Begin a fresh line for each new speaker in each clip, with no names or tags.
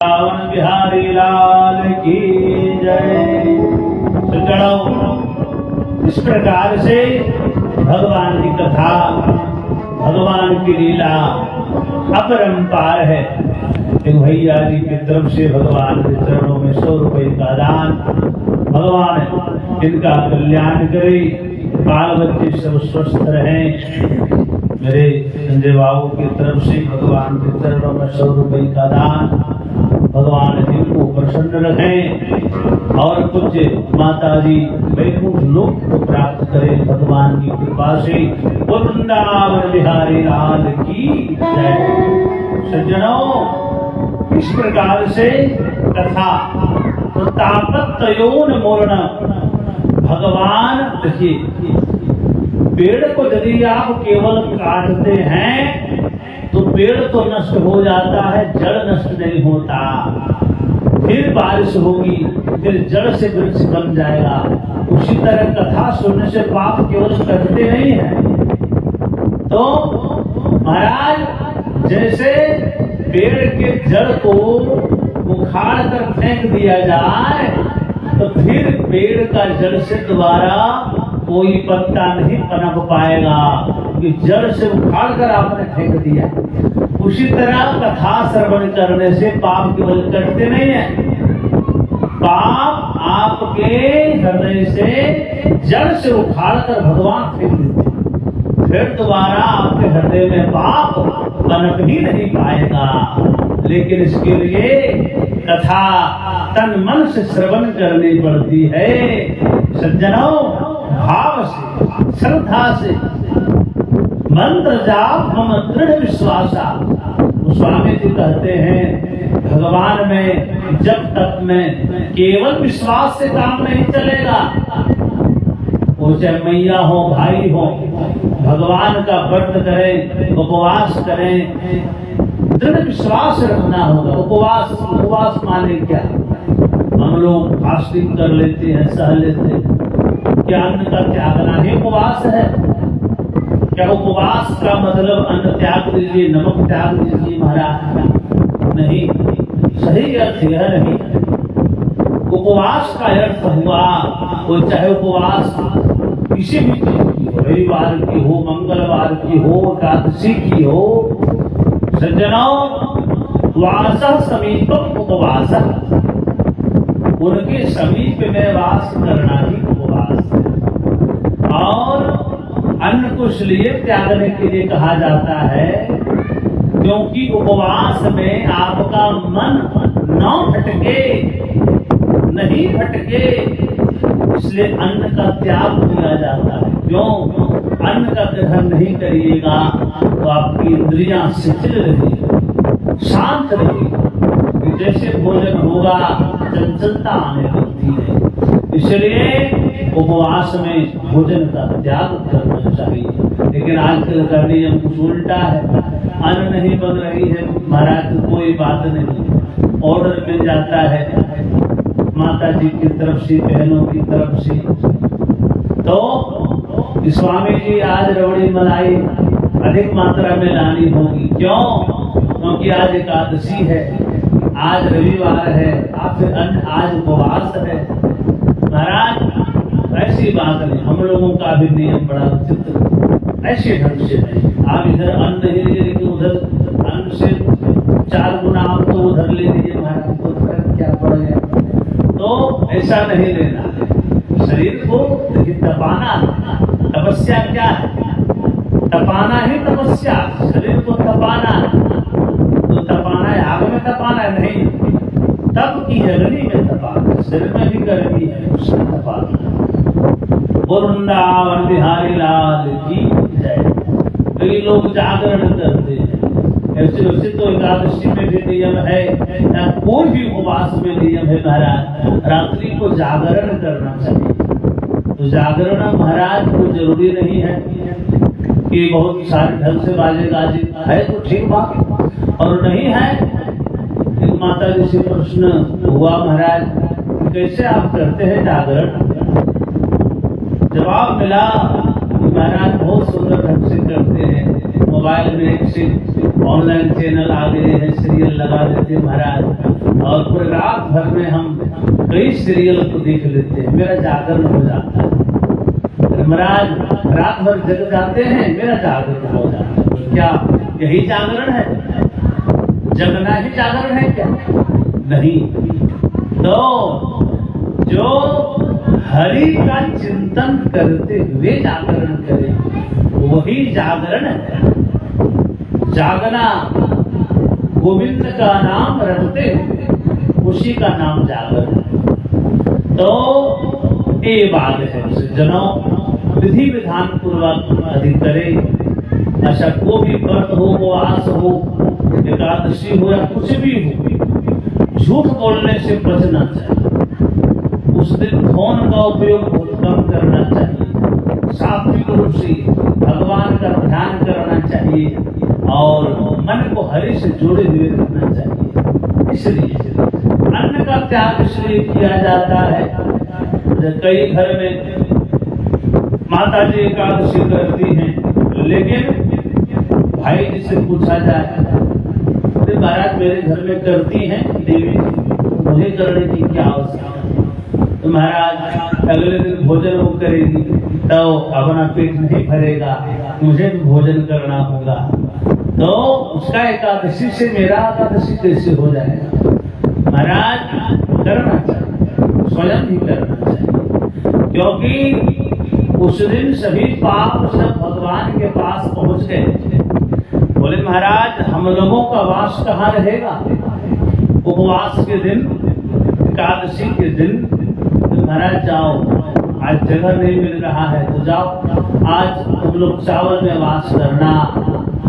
वृंदावन बिहारी लाल की जय। सज्जनों, इस प्रकार से भगवान की कथा, भगवान की लीला अपरंपार है। एक भैया जी की तरफ से भगवान के चरणों में 100 रुपए का दान। भगवान इनका कल्याण करे, बाल बच्चे सब स्वस्थ रहें। मेरे संजय बाबू की तरफ से भगवान के चरणों में 100 रुपए का दान। भगवान जिनको प्रसन्न रखें और कुछ माता जी वैकुंठ लोक को प्राप्त करें भगवान की कृपा से। वृंदावन बिहारी लाल की जय। सज्जनों, इस प्रकार से कथा तो तापत्रयोन मूर्ण भगवान। देखिए, पेड़ को यदि आप केवल काटते हैं तो पेड़ तो नष्ट हो जाता है, जड़ नष्ट नहीं होता। फिर बारिश होगी, फिर जड़ से वृक्ष बन जाएगा। उसी तरह कथा सुनने से पाप केवल कटते नहीं है। तो महाराज, जैसे पेड़ के जड़ को उखाड़ कर फेंक दिया जाए तो फिर पेड़ का जड़ से दोबारा कोई पत्ता नहीं पनप पाएगा, कि जड़ से उखाड़ कर आपने फेंक दिया। उसी तरह कथा श्रवण करने से पाप केवल कटते नहीं है, पाप आपके हृदय से जड़ से उखाड़ कर भगवान फेंक देते, फिर दोबारा आपके हृदय में पाप पनप ही नहीं पाएगा। लेकिन इसके लिए कथा तन मन से श्रवण करनी पड़ती है। सज्जनों, भाव से, श्रद्धा से मंत्र जाप मम दृढ़ विश्वासा। स्वामी जी कहते हैं, भगवान में जब तक में केवल विश्वास से काम नहीं चलेगा। वो चाहे मैया हो, भाई हो, भगवान का व्रत करें, उपवास करें, दृढ़ विश्वास रखना होगा। उपवास माने क्या? हम लोग फास्टिंग कर लेते हैं, सह लेते हैं, क्या अन्न का त्यागना ही उपवास है? क्या उपवास का मतलब अन्न त्याग दीजिए, नमक त्याग दीजिए? महाराज नहीं, सही अर्थ यह नहीं। उपवास का अर्थ हुआ, वो चाहे उपवास किसी भी चीज की हो, रविवार की हो, मंगलवार की हो, एकादशी की हो। सज्जनों, वास समीपम उपवास, उनके समीप में वास करना ही उपवास है। और अन्न को इसलिए त्यागने के लिए कहा जाता है क्योंकि उपवास में आपका मन न भटके, नहीं भटके, इसलिए अन्न का त्याग किया जाता है। क्यों? अन्न का ग्रहण नहीं करिएगा तो आपकी इंद्रियां शिथिल रहेगी, शांत रहेगी। जैसे भोजन होगा चंचलता आने लगती है। इसलिए उपवास में भोजन का त्याग करना चाहिए। लेकिन आजकल का नियम कुछ उल्टा है। अन्न नहीं बन रही है महाराज, कोई बात नहीं, ऑर्डर मिल जाता है माता जी की तरफ से, बहनों की तरफ से। तो स्वामी जी आज रबड़ी मलाई अधिक मात्रा में लानी होगी। क्यों? क्योंकि आज एकादशी है, आज रविवार है, आज उपवास है। महाराज, ऐसी बात नहीं। हम लोगों का भी नियम बड़ा विचित्र, ऐसे ढंग से नहीं। आप इधर अन्न नहीं ले लीजिए, उधर अन्न से 4 गुना आप तो उधर ले लीजिए। महाराज को क्या पड़ गया? तो ऐसा नहीं लेना है। शरीर को तपाना, तपस्या क्या है? तपाना ही तपस्या, शरीर को तपाना। तो तपाना है, आग में तपाना है नहीं, तप की अग्नि में तपाना, शरीर में भी गर्मी है, उसमें तपाना। वृंदावन बिहारी लाल की जय। कई लोग जागरण करते हैं, ऐसे वैसे तो एकादशी में भी नियम है, कोई भी उपवास में नियम है महाराज, रात्रि को जागरण करना चाहिए। तो जागरण महाराज को जरूरी नहीं है कि बहुत सारे ढंग से बाजेगा जी, है तो ठीक बात, और नहीं है। एक माता जी से प्रश्न हुआ, महाराज कैसे आप करते हैं जागरण? जवाब मिला कि महाराज बहुत सुंदर ढंग से करते हैं। मोबाइल में एक से ऑनलाइन चैनल आ गए हैं, सीरियल लगा देते महाराज, और पूरे रात भर में हम कई सीरियल को देख लेते हैं, मेरा जागरण हो जाता है। महाराज रात भर जग जाते हैं, मेरा जागरण हो जाता है। क्या यही जागरण है? जगना ही जागरण है क्या? नहीं। तो जो हरि का चिंतन करते हुए जागरण करे वही जागरण है। जागना गोविंद का नाम रखते उसी का नाम जागरण है। तो ये बात है सज्जनों, विधि विधान पूर्वक अधिक करे। अच्छा को भी व्रत हो, उपवास हो, एकादशी हो या कुछ भी हो, झूठ बोलने से बचना चाहिए। उस दिन फोन का उपयोग बहुत कम करना चाहिए। सात्विक रूप से भगवान का ध्यान करना चाहिए और मन को हरि से जोड़े हुए रखना चाहिए। इसलिए अन्न का त्याग इसलिए किया जाता है। कई घर में माता जी एकादशी करती हैं, लेकिन भाई जी से पूछा जाए तो महाराज मेरे घर में करती हैं देवी, मुझे करने की क्या आवश्यकता? तो महाराज अगले दिन भोजन वो करेगी तो अपना पेट नहीं भरेगा, मुझे भी भोजन करना होगा, तो उसका एकादशी से मेरा एकादशी कैसे हो जाएगा? महाराज करना चाहिए, स्वयं ही करना चाहिए, क्योंकि उस दिन सभी पाप सब भगवान के पास पहुंच गए। बोले महाराज हम लोगों का वास कहाँ रहेगा? उपवास के दिन, एकादशी के दिन तो महाराज जाओ, आज जगह नहीं मिल रहा है तो जाओ, आज तुम लोग चावल में वास करना,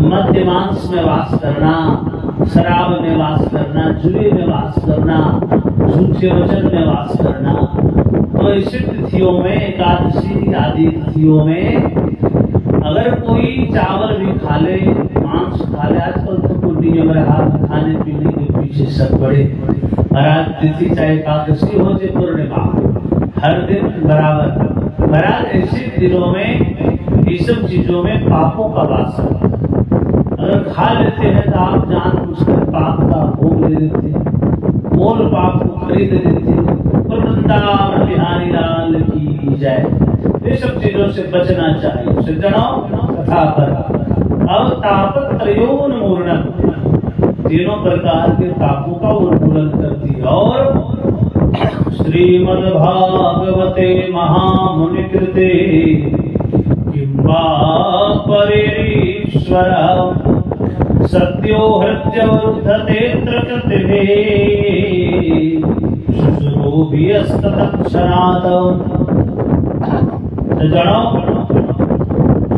मध्य मांस में वास करना, शराब में वास करना, जुए में वास करना, झूठे वचन में वास करना। तो ऐसी तिथियों में, एकादशी आदि तिथियों में अगर कोई चावल भी खा ले, मांस खा ले, आजकल तो कोई नियम रहा खाने पीने के पीछे सब बड़े। महाराज तिथि चाहे एकादशी हो चाहे पूर्णिमा, हर दिन बराबर। महाराज ऐसे दिनों में ये सब चीजों में पापों का वास है। अगर खा लेते हैं तो आप जानबूझकर पाप का भोग ले लेते हैं, मोल पाप को खरीद लेते हैं। वृंदावन बिहारी लाल की जय। ये सब चीजों से बचना चाहिए सज्जनों। कथा पर अब तापत्रयोन्मूलनम, तीनों प्रकार के पापों का उन्मूलन करती है। और श्रीमद्भागवते महामुनिकृते किंवा परेरीश्वर सत्यो हृद्यवरुद्धते त्रकृतिभे शुश्रूभियस्ततक्षणात्।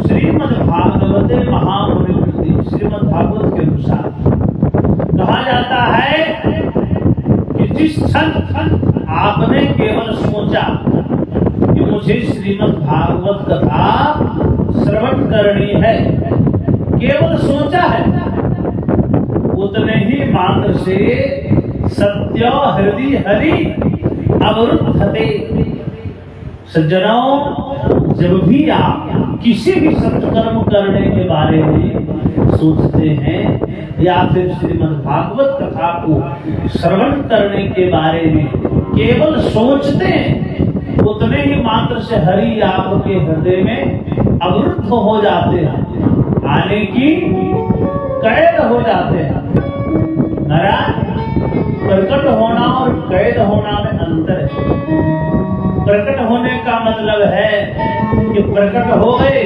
श्रीमद्भागवते महामुनिकृते, श्रीमद्भागवत के अनुसार कहा जाता है कि जिस क्षण आपने केवल सोचा कि मुझे श्रीमद्भागवत कथा श्रवण करनी है, केवल सोचा है, उतने ही मात्र से सत्य हृदय हरि अवरुद्धते। सज्जनों, जब भी आप किसी भी सत्कर्म करने के बारे में सोचते हैं या फिर श्रीमद्भागवत कथा को श्रवण करने के बारे में केवल सोचते हैं, उतने ही मात्र से हरि आपके हृदय में अवरुद्ध हो जाते हैं, आने की कैद हो जाते हैं। महाराज प्रकट होना और कैद होना में अंतर है। प्रकट होने का मतलब है कि प्रकट हो गए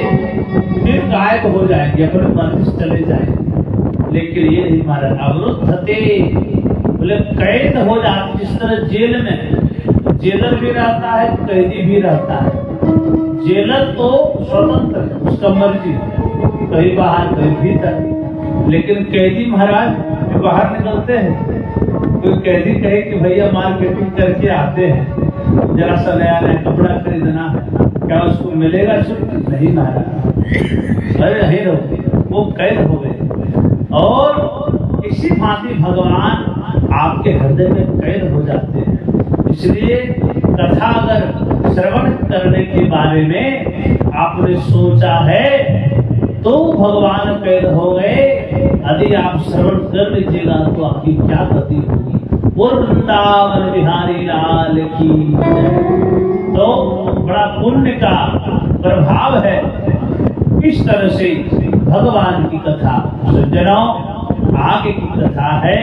फिर गायब हो जाएंगे, अपने मन से चले जाएंगे। लेकिन ये नहीं महाराज, अवरुद्धते बोले कैद हो जाते। जिस तरह जेल में जेलर भी रहता है, कैदी भी रहता है। जेलर तो स्वतंत्र है, उसका मर्जी है, कहीं बाहर कहीं भीतर। लेकिन कैदी महाराज बाहर निकलते हैं, कोई कैदी कहे कि भैया मार्केटिंग करके आते हैं, जरा सा नया नया कपड़ा खरीदना है, क्या उसको मिलेगा छुट्टी? नहीं महाराज, अरे नहीं रहो, वो कैद हो गए। और इसी भांति भगवान आपके हृदय में कैद हो जाते हैं। इसलिए कथा अगर श्रवण करने के बारे में आपने सोचा है तो भगवान कैद हो गए। यदि आप श्रवण कर लीजिएगा तो आपकी क्या गति होगी। वो वृंदावन बिहारी लाल की जय। तो बड़ा पुण्य का प्रभाव है। इस तरह से भगवान की कथा सज्जनों आगे की कथा है।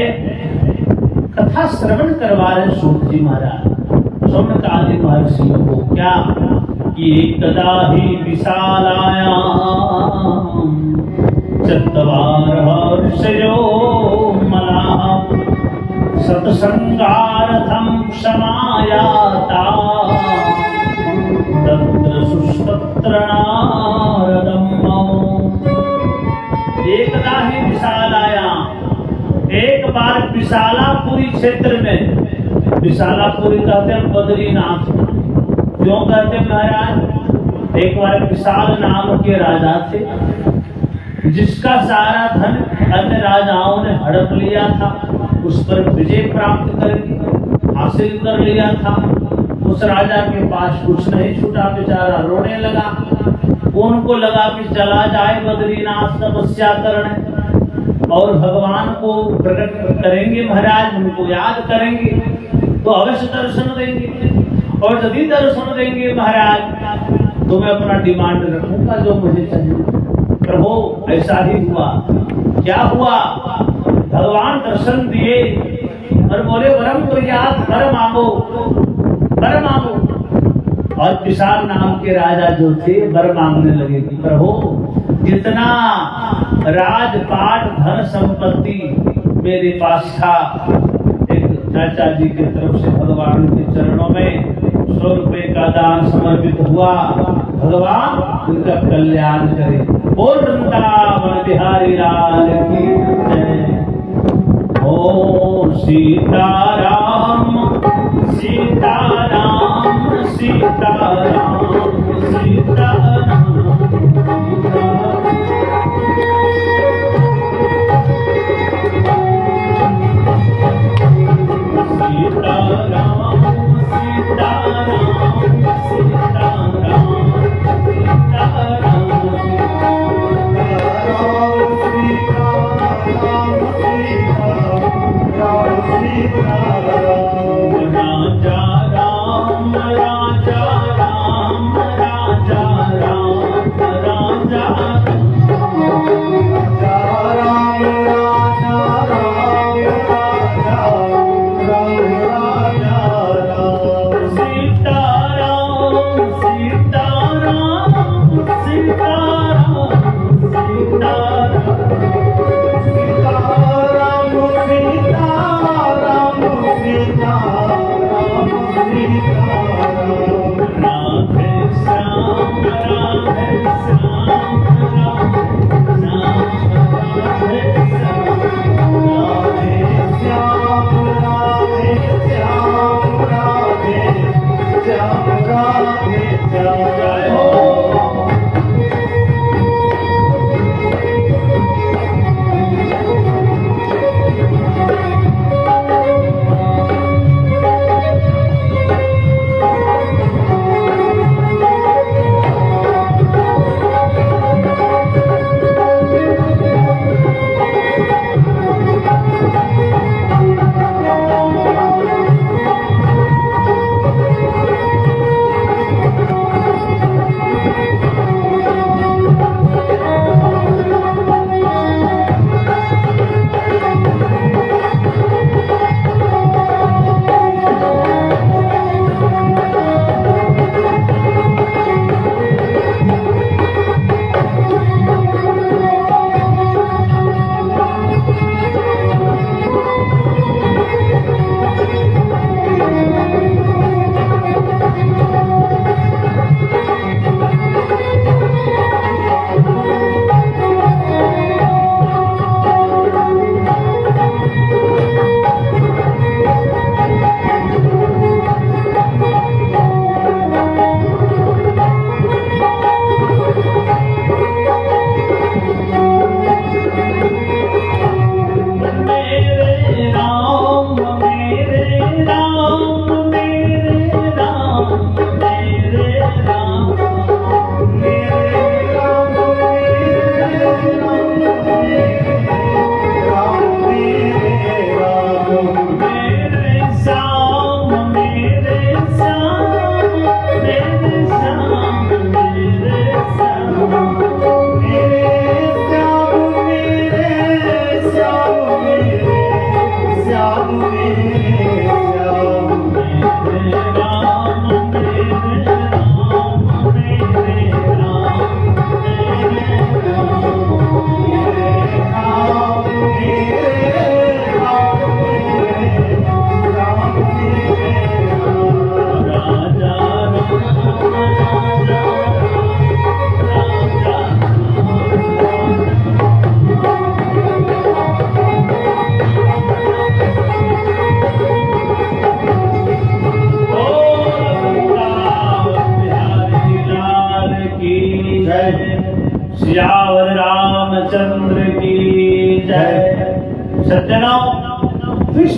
कथा श्रवण करवा रहे सूत जी महाराज सौनकादि महर्षियों को क्या कि एकदा ही विशालायां चत्वारः ऋषयो मलाः सत्संगार्थं समायाता तत्र सुस्तत्र नारदम्। एकदा ही विशालायां, एक बार विशालापुरी क्षेत्र में, विशालापुरी कहते हैं बद्रीनाथ। क्यों कहते हैं महाराज? एक बार विशाल नाम के राजा थे जिसका सारा धन अन्य राजाओं ने हड़प लिया था, उस पर विजय प्राप्त करके हासिल कर लिया था। उस राजा के पास कुछ नहीं छूटा, बेचारा रोने लगा। उनको लगा कि चला जाए बद्रीनाथ तपस्या करने और भगवान को प्रकट करेंगे महाराज, उनको याद करेंगे तो अवश्य दर्शन देंगे। और यदि दर्शन देंगे महाराज तो मैं अपना डिमांड रखूंगा जो मुझे चाहिए। प्रभु ऐसा ही हुआ। क्या हुआ? भगवान दर्शन दिए और बोले वरम प्रयास वर मांगो, वर मांगो। और विशाल नाम के राजा जो थे वर मांगने लगे कि प्रभु जितना राजपाट धन संपत्ति मेरे पास था, एक चाचा जी की तरफ से भगवान के चरणों में 100 रुपए का दान समर्पित हुआ। भगवान उनका कल्याण करे। बोल वृंदावन बिहारी लाल की जय। ओ सीताराम सीताराम सीताराम सीताराम।
Ram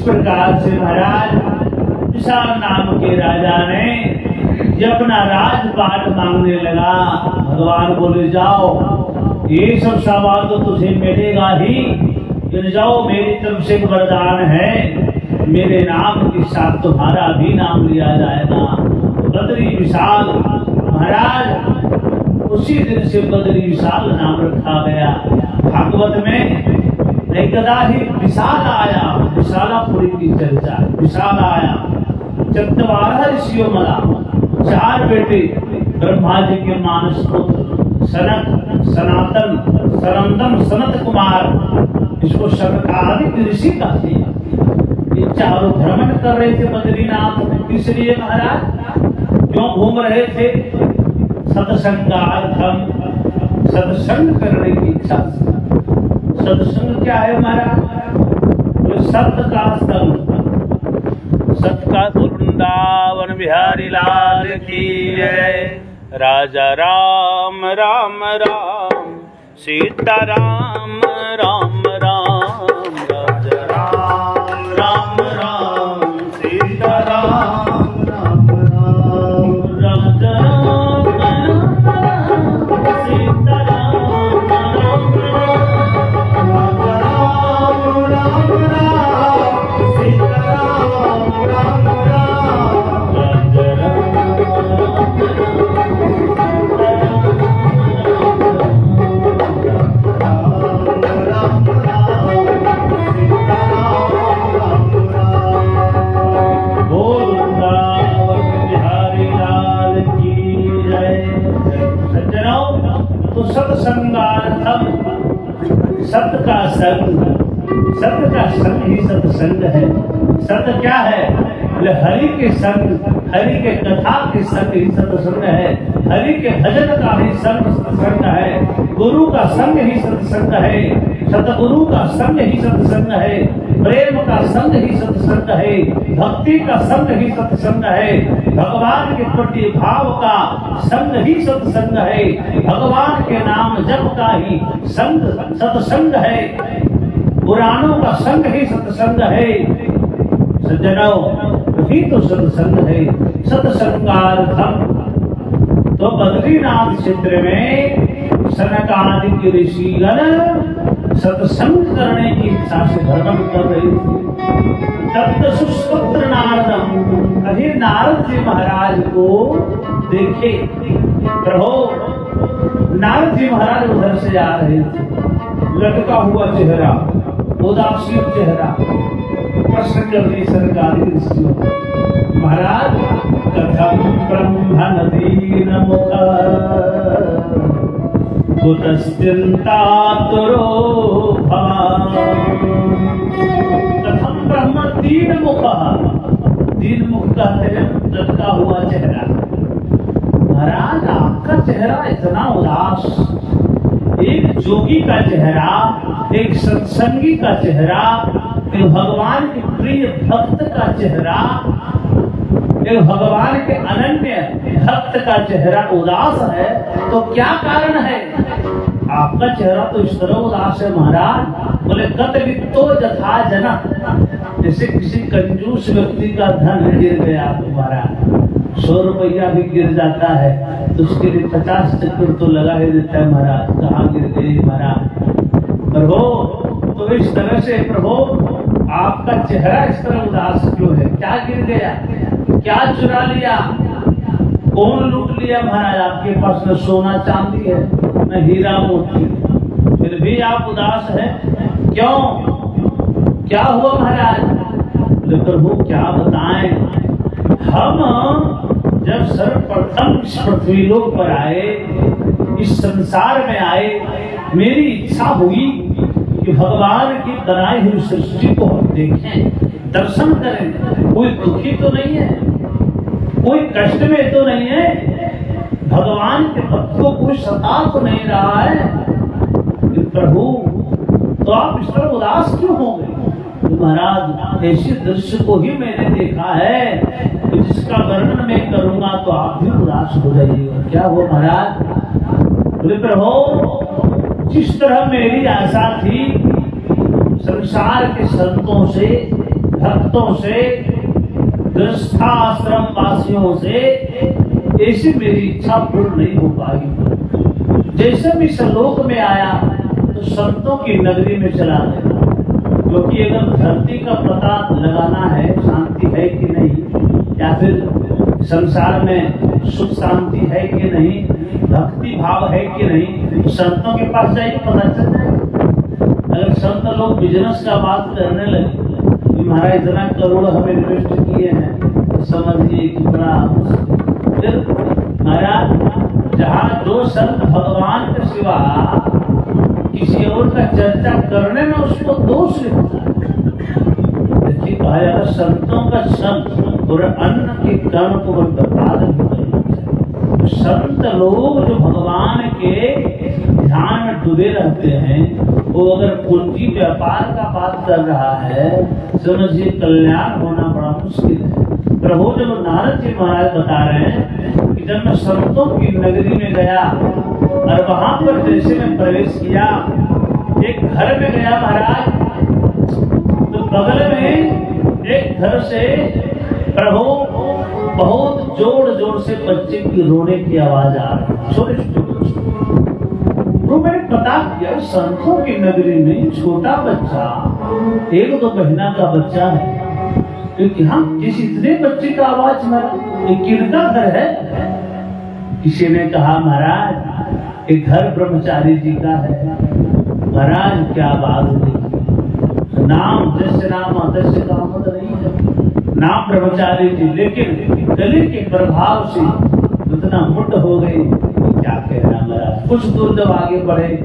प्रकार से महाराज विशाल नाम के राजा ने जब अपना राजपाट मांगने लगा, भगवान बोले जाओ ये सब सामान तो तुझे मिलेगा ही, लेकिन जाओ मेरी तरफ से वरदान है, मेरे नाम के साथ तुम्हारा भी नाम लिया जाएगा। बद्री विशाल महाराज उसी दिन से बद्री विशाल नाम रखा गया। भागवत में एकदा ही विशाल आया, विशालापुरी की चर्चा, विशाल आया। 14 ऋषियों मला, 4 बेटे ब्रह्मा जी के मानस पुत्र सनक, सनातन, सरंदन, सनत कुमार, इसको सनकादिक ऋषि कहते हैं। ये चारों भ्रमण कर रहे थे बद्रीनाथ, इसलिए महाराज क्यों घूम रहे थे? सत्संगार्थम, सत्संग करने की इच्छा से। सत्संग क्या है महाराज? तो सत्य का संग, सत्य का। वृंदावन बिहारी लाल की जय। राजा राम राम राम, सीता राम राम राम, राजा राम राम राम, सीता राम राम राम, राजा राम राम, सीता राम राम राम, राजा राम राम राम, सीता राम राम राम, राजा राम सत्संगार्थम, सत्य का संग, सत्य का संग ही सत्संग है। सत्य क्या है? हरि के संग, हरि के कथा के संग ही सत्संग है। हरि के भजन का ही संग सत्संग है। गुरु का संग ही सत्संग है। सतगुरु का संग ही सत्संग है। प्रेम का संग ही सत्संग है। भक्ति का संग ही सत्संग है। भगवान के प्रति भाव का संग ही सत्संग है। भगवान के नाम जप का ही संग सत्संग है। पुराणों का संग ही सत्संग है। सज्जनों, वही तो सत्संग है। सत्संगार्थम। तो बद्रीनाथ क्षेत्र में सनकादिक ऋषिगण सत्संग करने की इच्छा से भ्रमण कर रहे थे। तब सुपुत्र नारदम, अभी नारद जी महाराज को देखे। प्रभो, नारद जी महाराज उधर से आ रहे थे। लटका हुआ चेहरा, उदासीन चेहरा, प्रश्न कर रही सरकारी ऋषियों, महाराज कथम ब्रह्म नदीन मुख कुतश्चिंता तुरो कथम ब्रह्म दीन मुख। दीन मुख कहते हैं लटका हुआ चेहरा। महाराज आपका चेहरा इतना उदास, एक जोगी का चेहरा, एक सत्संगी का चेहरा, एक भगवान के प्रिय भक्त का चेहरा, एक भगवान के अनन्य भक्त का चेहरा उदास है, तो क्या कारण है? आपका चेहरा तो इस तरह उदास है महाराज। बोले कतवित्तो यथा जना, जैसे किसी कंजूस व्यक्ति का धन गिर गया तुम्हारा, 100 रुपया भी गिर जाता है तो उसके लिए 50 चक्कर तो लगा ही देता है महाराज, कहाँ गिर गई महाराज। प्रभु, तो इस तरह से प्रभु आपका चेहरा इस तरह उदास क्यों है? क्या गिर गया? क्या चुरा लिया? कौन लूट लिया महाराज? आपके पास न सोना चांदी है न हीरा मोती, फिर भी आप उदास हैं क्यों? क्या हुआ महाराज? प्रभु क्या बताएं, हम जब सर्वप्रथम इस पृथ्वी लोक पर आए, इस संसार में आए, मेरी इच्छा हुई कि भगवान की बनाई हुई सृष्टि को हम देखें, दर्शन करें। कोई दुखी तो नहीं है, कोई कष्ट में तो नहीं है, भगवान के भक्तों को सता तो नहीं रहा है। प्रभु, तो आप इस तरह उदास क्यों हो गए? तो महाराज, ऐसे दृश्य को ही मैंने देखा है, तो जिसका वर्णन मैं करूंगा तो आप भी उदास हो जाइएगा। क्या हो महाराज? बोले प्रभु, जिस तरह मेरी आशा थी संसार के संतों से, भक्तों से, गृहस्थाश्रम वासियों से ऐसी मेरी इच्छा पूर्ण नहीं हो पाई। जैसे भी सलोक में आया तो संतों की नगरी में चला गया, क्योंकि अगर धरती का पता लगाना है शांति है कि नहीं, या फिर संसार में सुख शांति है कि नहीं, भक्ति भाव है कि नहीं, तो संतों के पास जाइए पता चल जाएगा। अगर संत लोग बिजनेस का बात करने लगे कि महाराज इतना करोड़ हम इन्वेस्ट किए हैं, तो समझिए कि बड़ा फिर महाराज जहाँ जो संत भगवान के सिवा किसी और का चर्चा करने में उसको दोष लिखता है। देखिए कहा जाता संतों का संत और अन्न के कर्ण को बर्बाद नहीं करना चाहिए। संत लोग जो भगवान के ध्यान में डूबे रहते हैं, वो अगर पूंजी व्यापार का बात कर रहा है, समझिए कल्याण होना बड़ा मुश्किल है। प्रभु जब नारद जी महाराज बता रहे हैं कि जब मैं संतों की नगरी में गया और वहां पर जैसे मैं प्रवेश किया, एक घर में गया महाराज, तो बगल में एक घर से प्रभु बहुत जोर जोर से बच्चे की रोने की आवाज आ रही, छोटे छोटे बच्चे। तो मैंने पता किया संतों की नगरी में छोटा बच्चा 1-2 महीना का बच्चा है, क्योंकि हाँ किस इतने बच्चे का आवाज मारा, ये किनका घर है? किसी ने कहा महाराज ये घर ब्रह्मचारी जी का है। महाराज क्या बात है, नाम जैसे नाम अदस्य काम तो नहीं है, नाम ब्रह्मचारी जी, लेकिन गले के प्रभाव से इतना मुट हो गई, क्या कह रहा महाराज। कुछ दूर जब आगे बढ़े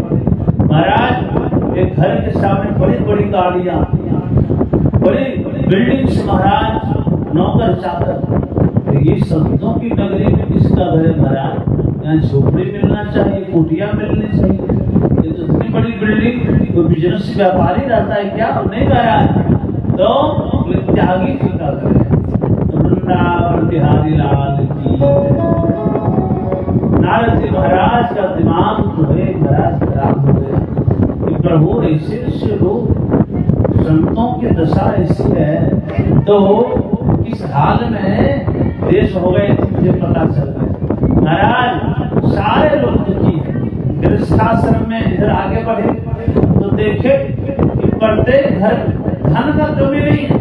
महाराज, एक घर के सामने बड़ी बड़ी गाड़ियां, बड़ी बिल्डिंग्स महाराज, नौकर चाकर। ये संतों की नगरी में किसका घर है महाराज? यहाँ झोपड़ी मिलना चाहिए, कुटिया मिलनी चाहिए। ये तो इतनी बड़ी बिल्डिंग, कोई बिजनेस व्यापारी रहता है क्या? नहीं रहा है। तो त्यागी जी का घर है। वृंदावन बिहारी लाल की। नारद जी महाराज का दिमाग जो है महाराज खराब हो गया कि प्रभु ऐसे लोग, संतों की दशा ऐसी है, तो इस हाल में देश हो गए मुझे पता चल गया। महाराज सारे लोग दुखी है। गृहस्थाश्रम में इधर आगे बढ़े तो देखे कि प्रत्येक घर धन का कमी नहीं है,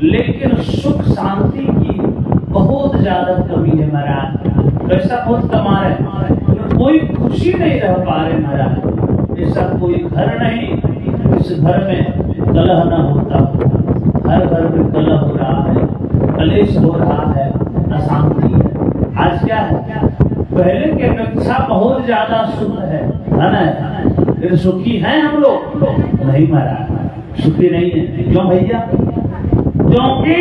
लेकिन सुख शांति की बहुत ज्यादा कमी है महाराज। पैसा बहुत कमा रहे, कोई खुशी नहीं रह पा रहे महाराज। ऐसा कोई घर नहीं इस घर में कलह न होता। हर घर में कलह हो रहा है, कलेश हो रहा है, अशांति है। आज क्या है, पहले की अपेक्षा बहुत ज्यादा सुख है ना? फिर सुखी हैं हम लोग? नहीं महाराज, सुखी नहीं है। क्यों भैया? क्योंकि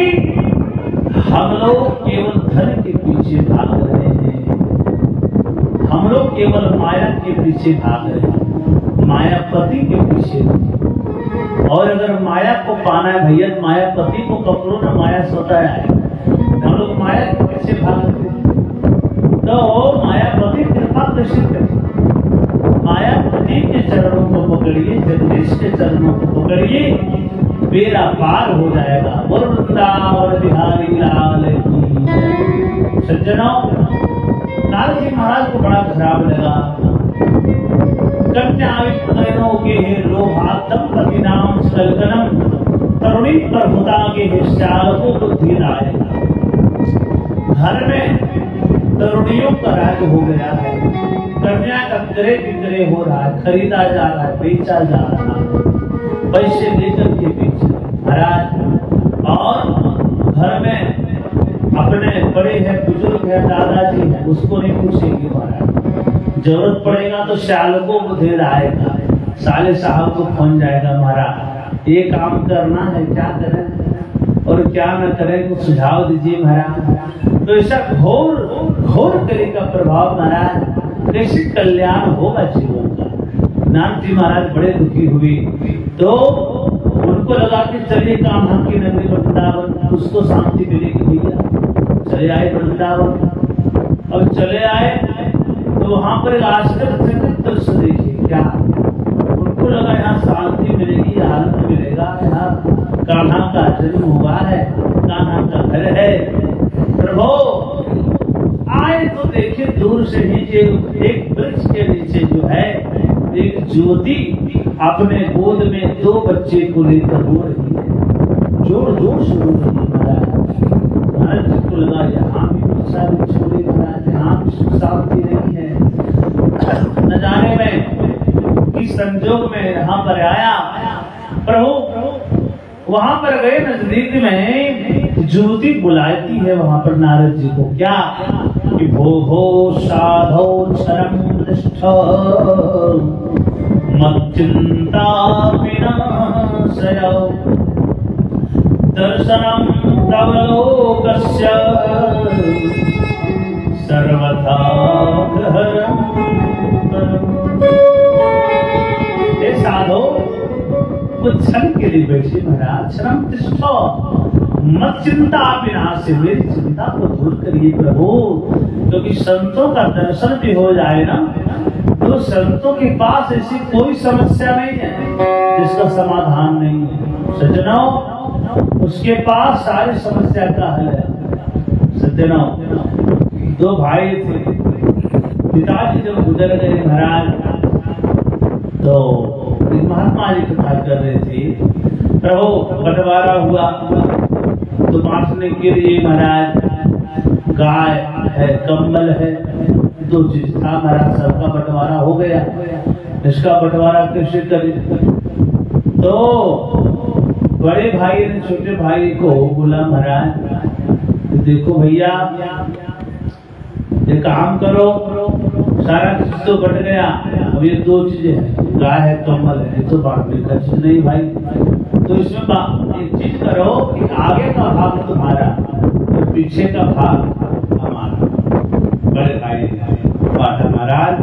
हम लोग केवल धन के पीछे भाग रहे हैं, हम लोग केवल माया के पीछे भाग रहे हैं, मायापति के पीछे। और अगर माया को पाना है भैया, मायापति को कपड़ों में माया सोता है, हम लोग माया के पीछे भाग रहे हैं। तो मायापति कृपा कैसे करे? मायापति के चरणों को पकड़िए, जगदीश के चरणों को पकड़िए, बेड़ा पार हो जाएगा। वृंदावन बिहारी लाल की। सज्जनों, नारद जी महाराज को बड़ा खराब लगा। कन्या के लोभातम पति नाम सलगनम तरुणी प्रभुता के श्याल को बुद्धि आएगा। घर में तरुणियों का राज हो गया है, कन्या का क्रय विक्रय हो रहा है, खरीदा जा रहा है, बेचा जा रहा है, पैसे लेकर के बेचे महाराज। और घर में अपने बड़े हैं, बुजुर्ग है, दादाजी है, उसको नहीं पूछेंगे महाराज। जरूरत पड़ेगा तो श्यालकों को दे आएगा, साले साहब को फोन जाएगा महाराज ये काम करना है, क्या करें और क्या न करें, कुछ सुझाव दीजिए महाराज। तो ऐसा घोर घोर तरह का प्रभाव महाराज, कैसे कल्याण होगा जीवन का। नाथ जी महाराज बड़े दुखी हुए, तो उनको लगा कि चलिए काम हम की नगरी वृंदावन, उसको शांति मिलेगी भैया। चले आए वृंदावन। अब चले आए तो वहां पर आश्चर्य दृश्य देखिए, क्या उनको लगा यहाँ शांति मिलेगी, आनंद मिलेगा, यहाँ कान्हा का जन्म हुआ है, कान्हा का घर है। प्रभु आए तो देखे दूर से ही जो एक वृक्ष के नीचे जो है एक ज्योति अपने गोद में 2 बच्चे को लेकर रो रही है, जोर जोर से रो रही है। महाराज जी को लगा यहाँ भी सारी छोड़ी महाराज, यहाँ भी सुख शांति नहीं है। न जाने में किस संजोग में यहाँ पर आया। प्रभु वहां पर गए, नजदीक में ज्योति बुलाती है वहां पर नारद जी को, क्या कि भो साधो क्षरम निष्ठ मच्चिंता विनाशय दर्शनम तव लोकस्य सर्वथा हरम। हे साधो कुछ क्षण के लिए बैठे महाराज, क्षरम तिष्ठो मत चिंता विनाश, मेरी चिंता को दूर करिए प्रभु। क्योंकि संतों का दर्शन भी हो जाए ना, तो संतों के पास ऐसी कोई समस्या नहीं है जिसका समाधान नहीं है। सज्जनों उसके पास सारी समस्या का हल है। सज्जनों 2 भाई थे, पिताजी जब गुजर गए महाराज तो महात्मा जी कथा कर रहे थे। प्रभु बंटवारा हुआ तो बांटने के लिए महाराज गाय है, कम्बल है, 2 चीज था महाराज, सबका बंटवारा हो गया। इसका बंटवारा कैसे करे? तो बड़े भाई ने छोटे भाई को बोला महाराज देखो भैया ये काम करो, सारा चीज तो बट गया, अब ये 2 चीजें हैं, गाय है कम्बल है, ये तो बांटने का चीज नहीं भाई। तो इसमें एक चीज करो कि आगे का भाग तुम्हारा और पीछे का भाग हमारा। बड़े भाई बाटा महाराज।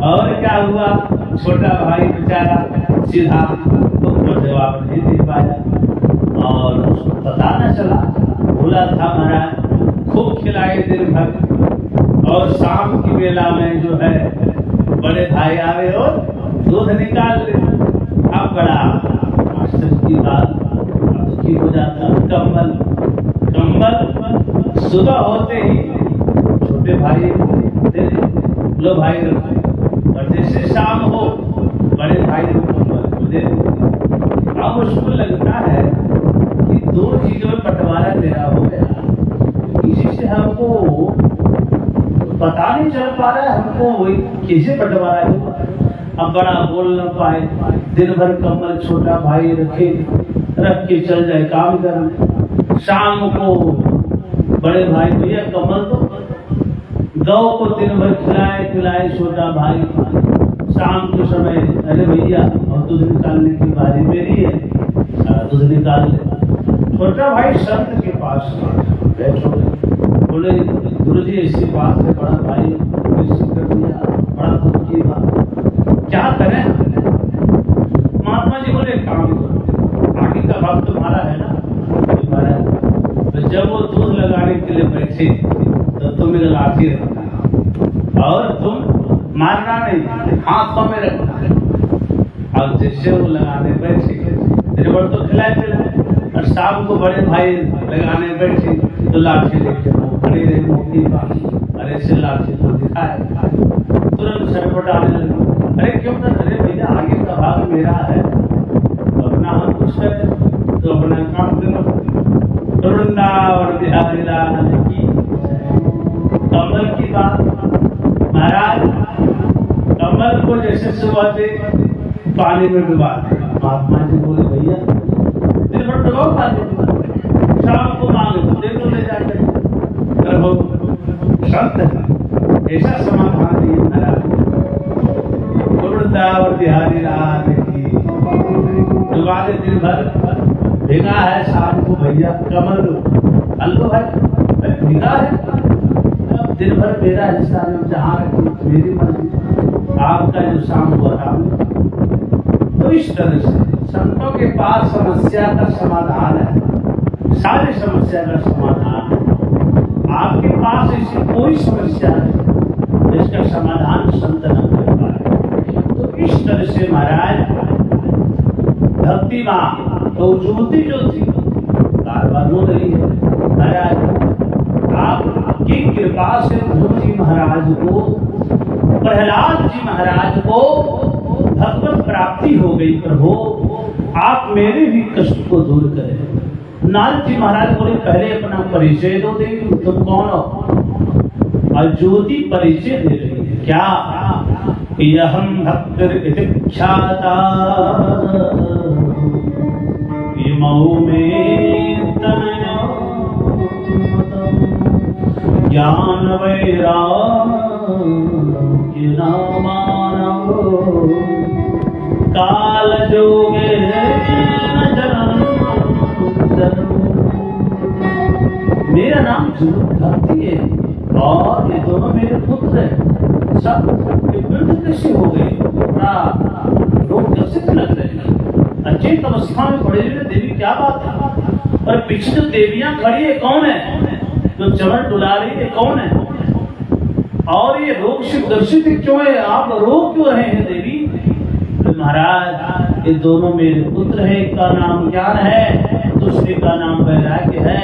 और क्या हुआ, छोटा भाई बेचारा सीधा तो जवाब नहीं दे पाया और उसको पता न चला। बोला था महाराज खूब खिलाए दिन भर, और शाम की बेला में जो है बड़े भाई आवे और दूध निकाल ले। अब बड़ा आश्चर्य की बात, दुखी हो जाता। कम्बल सुबह होते ही छोटे भाई दे दे, लो भाई रखो, और जैसे शाम हो बड़े भाई कम्बल को दे दे। अब उसको लगता है कि 2 चीजों में बंटवारा मेरा हो गया, किसी से हमको पता नहीं चल पा रहा है, हमको वही कैसे बंटवारा हुआ। अब बड़ा बोल न पाए, दिन भर कम्बल छोटा भाई रख के चल जाए काम करने। शाम को बड़े भाई भैया कम्बल तो गौ को दिन भर खिलाए छोटा भाई। शाम के समय अरे भैया और दूध निकालने की बारी मेरी है, दूध निकाल ले। छोटा भाई संत के पास बैठो, बोले गुरु जी ऐसी बात है, बड़ा भाई कर दिया, बड़ा दुख की बात, क्या करें? महात्मा जी बोले काम करो, आगे का भाग तुम्हारा है ना। तो जब वो दूध लगाने के लिए बैठे तो तुम्हें लाठी रखना और तुम मारना नहीं, हाथों में रखना। अब जैसे वो लगाने बैठे दिन भर तो खिलाए पिलाए, और शाम को बड़े भाई लगाने बैठे तो लाठी लेके खड़ी रही मोटी बात, अरे से लाठी तो दिखाए, तुरंत छटपटाने लगे। अरे क्यों ना, अरे भैया आगे का भाग मेरा है, तो अपना हम कुछ करें तो अपना काम करो। वृंदावन बिहारी लाल की। कमल की बात महाराज, कमल को जैसे सुबह से पानी में डुबा दे। महात्मा जी बोले भैया दिन भर डुबाओ पानी, शाम को मांगे तो दे दो ले जाकर। संत ऐसा समाधान दिए महाराज। वृंदावन बिहारी लाल की। डुबा दे दिन भर, भिगा है शाम को भैया कमल अल्लो भाई भिगा है, अब दिन भर मेरा हिस्सा में जहाँ रखी मेरी मर्जी, आपका जो शाम हुआ था। तो इस तरह से संतों के पास समस्या का समाधान है, सारी समस्या का समाधान है। आपके पास ऐसी कोई समस्या नहीं जिसका समाधान संत न कर पाए। तो इस तरह से महाराज भक्ति माँ तो ज्योति जो थी बार बार रो रही है। महाराज आपकी कृपा से ध्रुव जी महाराज को, प्रहलाद जी महाराज को भगवत प्राप्ति हो गई। प्रभु आप मेरे भी कष्ट को दूर करें। नारद जी महाराज बोले पहले अपना परिचय दो देवी, तुम कौन हो? और ज्योति परिचय दे रही है क्या? यहं भक्तिरिति ख्याता इमौ मे तनया ज्ञान वैराग्य नामानो काल जोगे मेरा नाम ध्रुव भक्ति है और ये दोनों मेरे पुत्र हैं। सब वृद्ध कैसे हो गए? लोग कैसे लग रहे हैं? अचेत अवस्था में पड़े हुए देवी, क्या बात है? और पीछे जो देवियां खड़ी है कौन है? जो चमर डुला रही है कौन है? और ये रोग से ग्रसित क्यों है? आप रो क्यों रहे हैं देवी? महाराज ये दोनों मेरे पुत्र हैं, एक का नाम ज्ञान है, दूसरे का नाम वैराग्य है,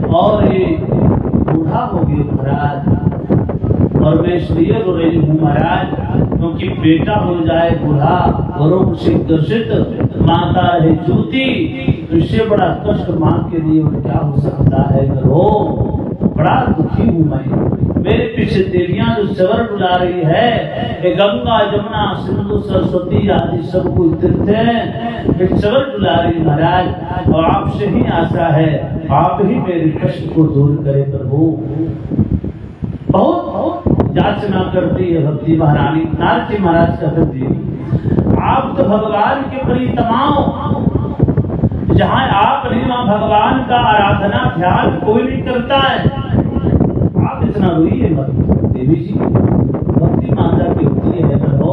और ये बूढ़ा हो गया महाराज। और मैं इसलिए रो रही हूँ महाराज, क्योंकि बेटा हो जाए बूढ़ा, रोग से ग्रसित, माता रहे ज्योति, तो इससे बड़ा कष्ट मां के लिए और क्या हो सकता है? रो बड़ा दुखी हूँ मैं। मेरे पीछे देवियां जो चवर डुला रही है, ये गंगा जमुना सिंधु सरस्वती आदि सब कोई तीर्थ है, ये चवर डुला रही महाराज। और आपसे ही आशा है, आप ही मेरे कष्ट को दूर करें प्रभु। बहुत बहुत याचना करती है भक्ति महारानी। नारद जी महाराज कहते देवी आप तो भगवान के प्रियतमा हो, जहाँ आप नहीं वहाँ भगवान का आराधना ध्यान कोई नहीं करता है। आप इतना रोइए मत देवी जी, भक्ति माता की होती है प्रभु।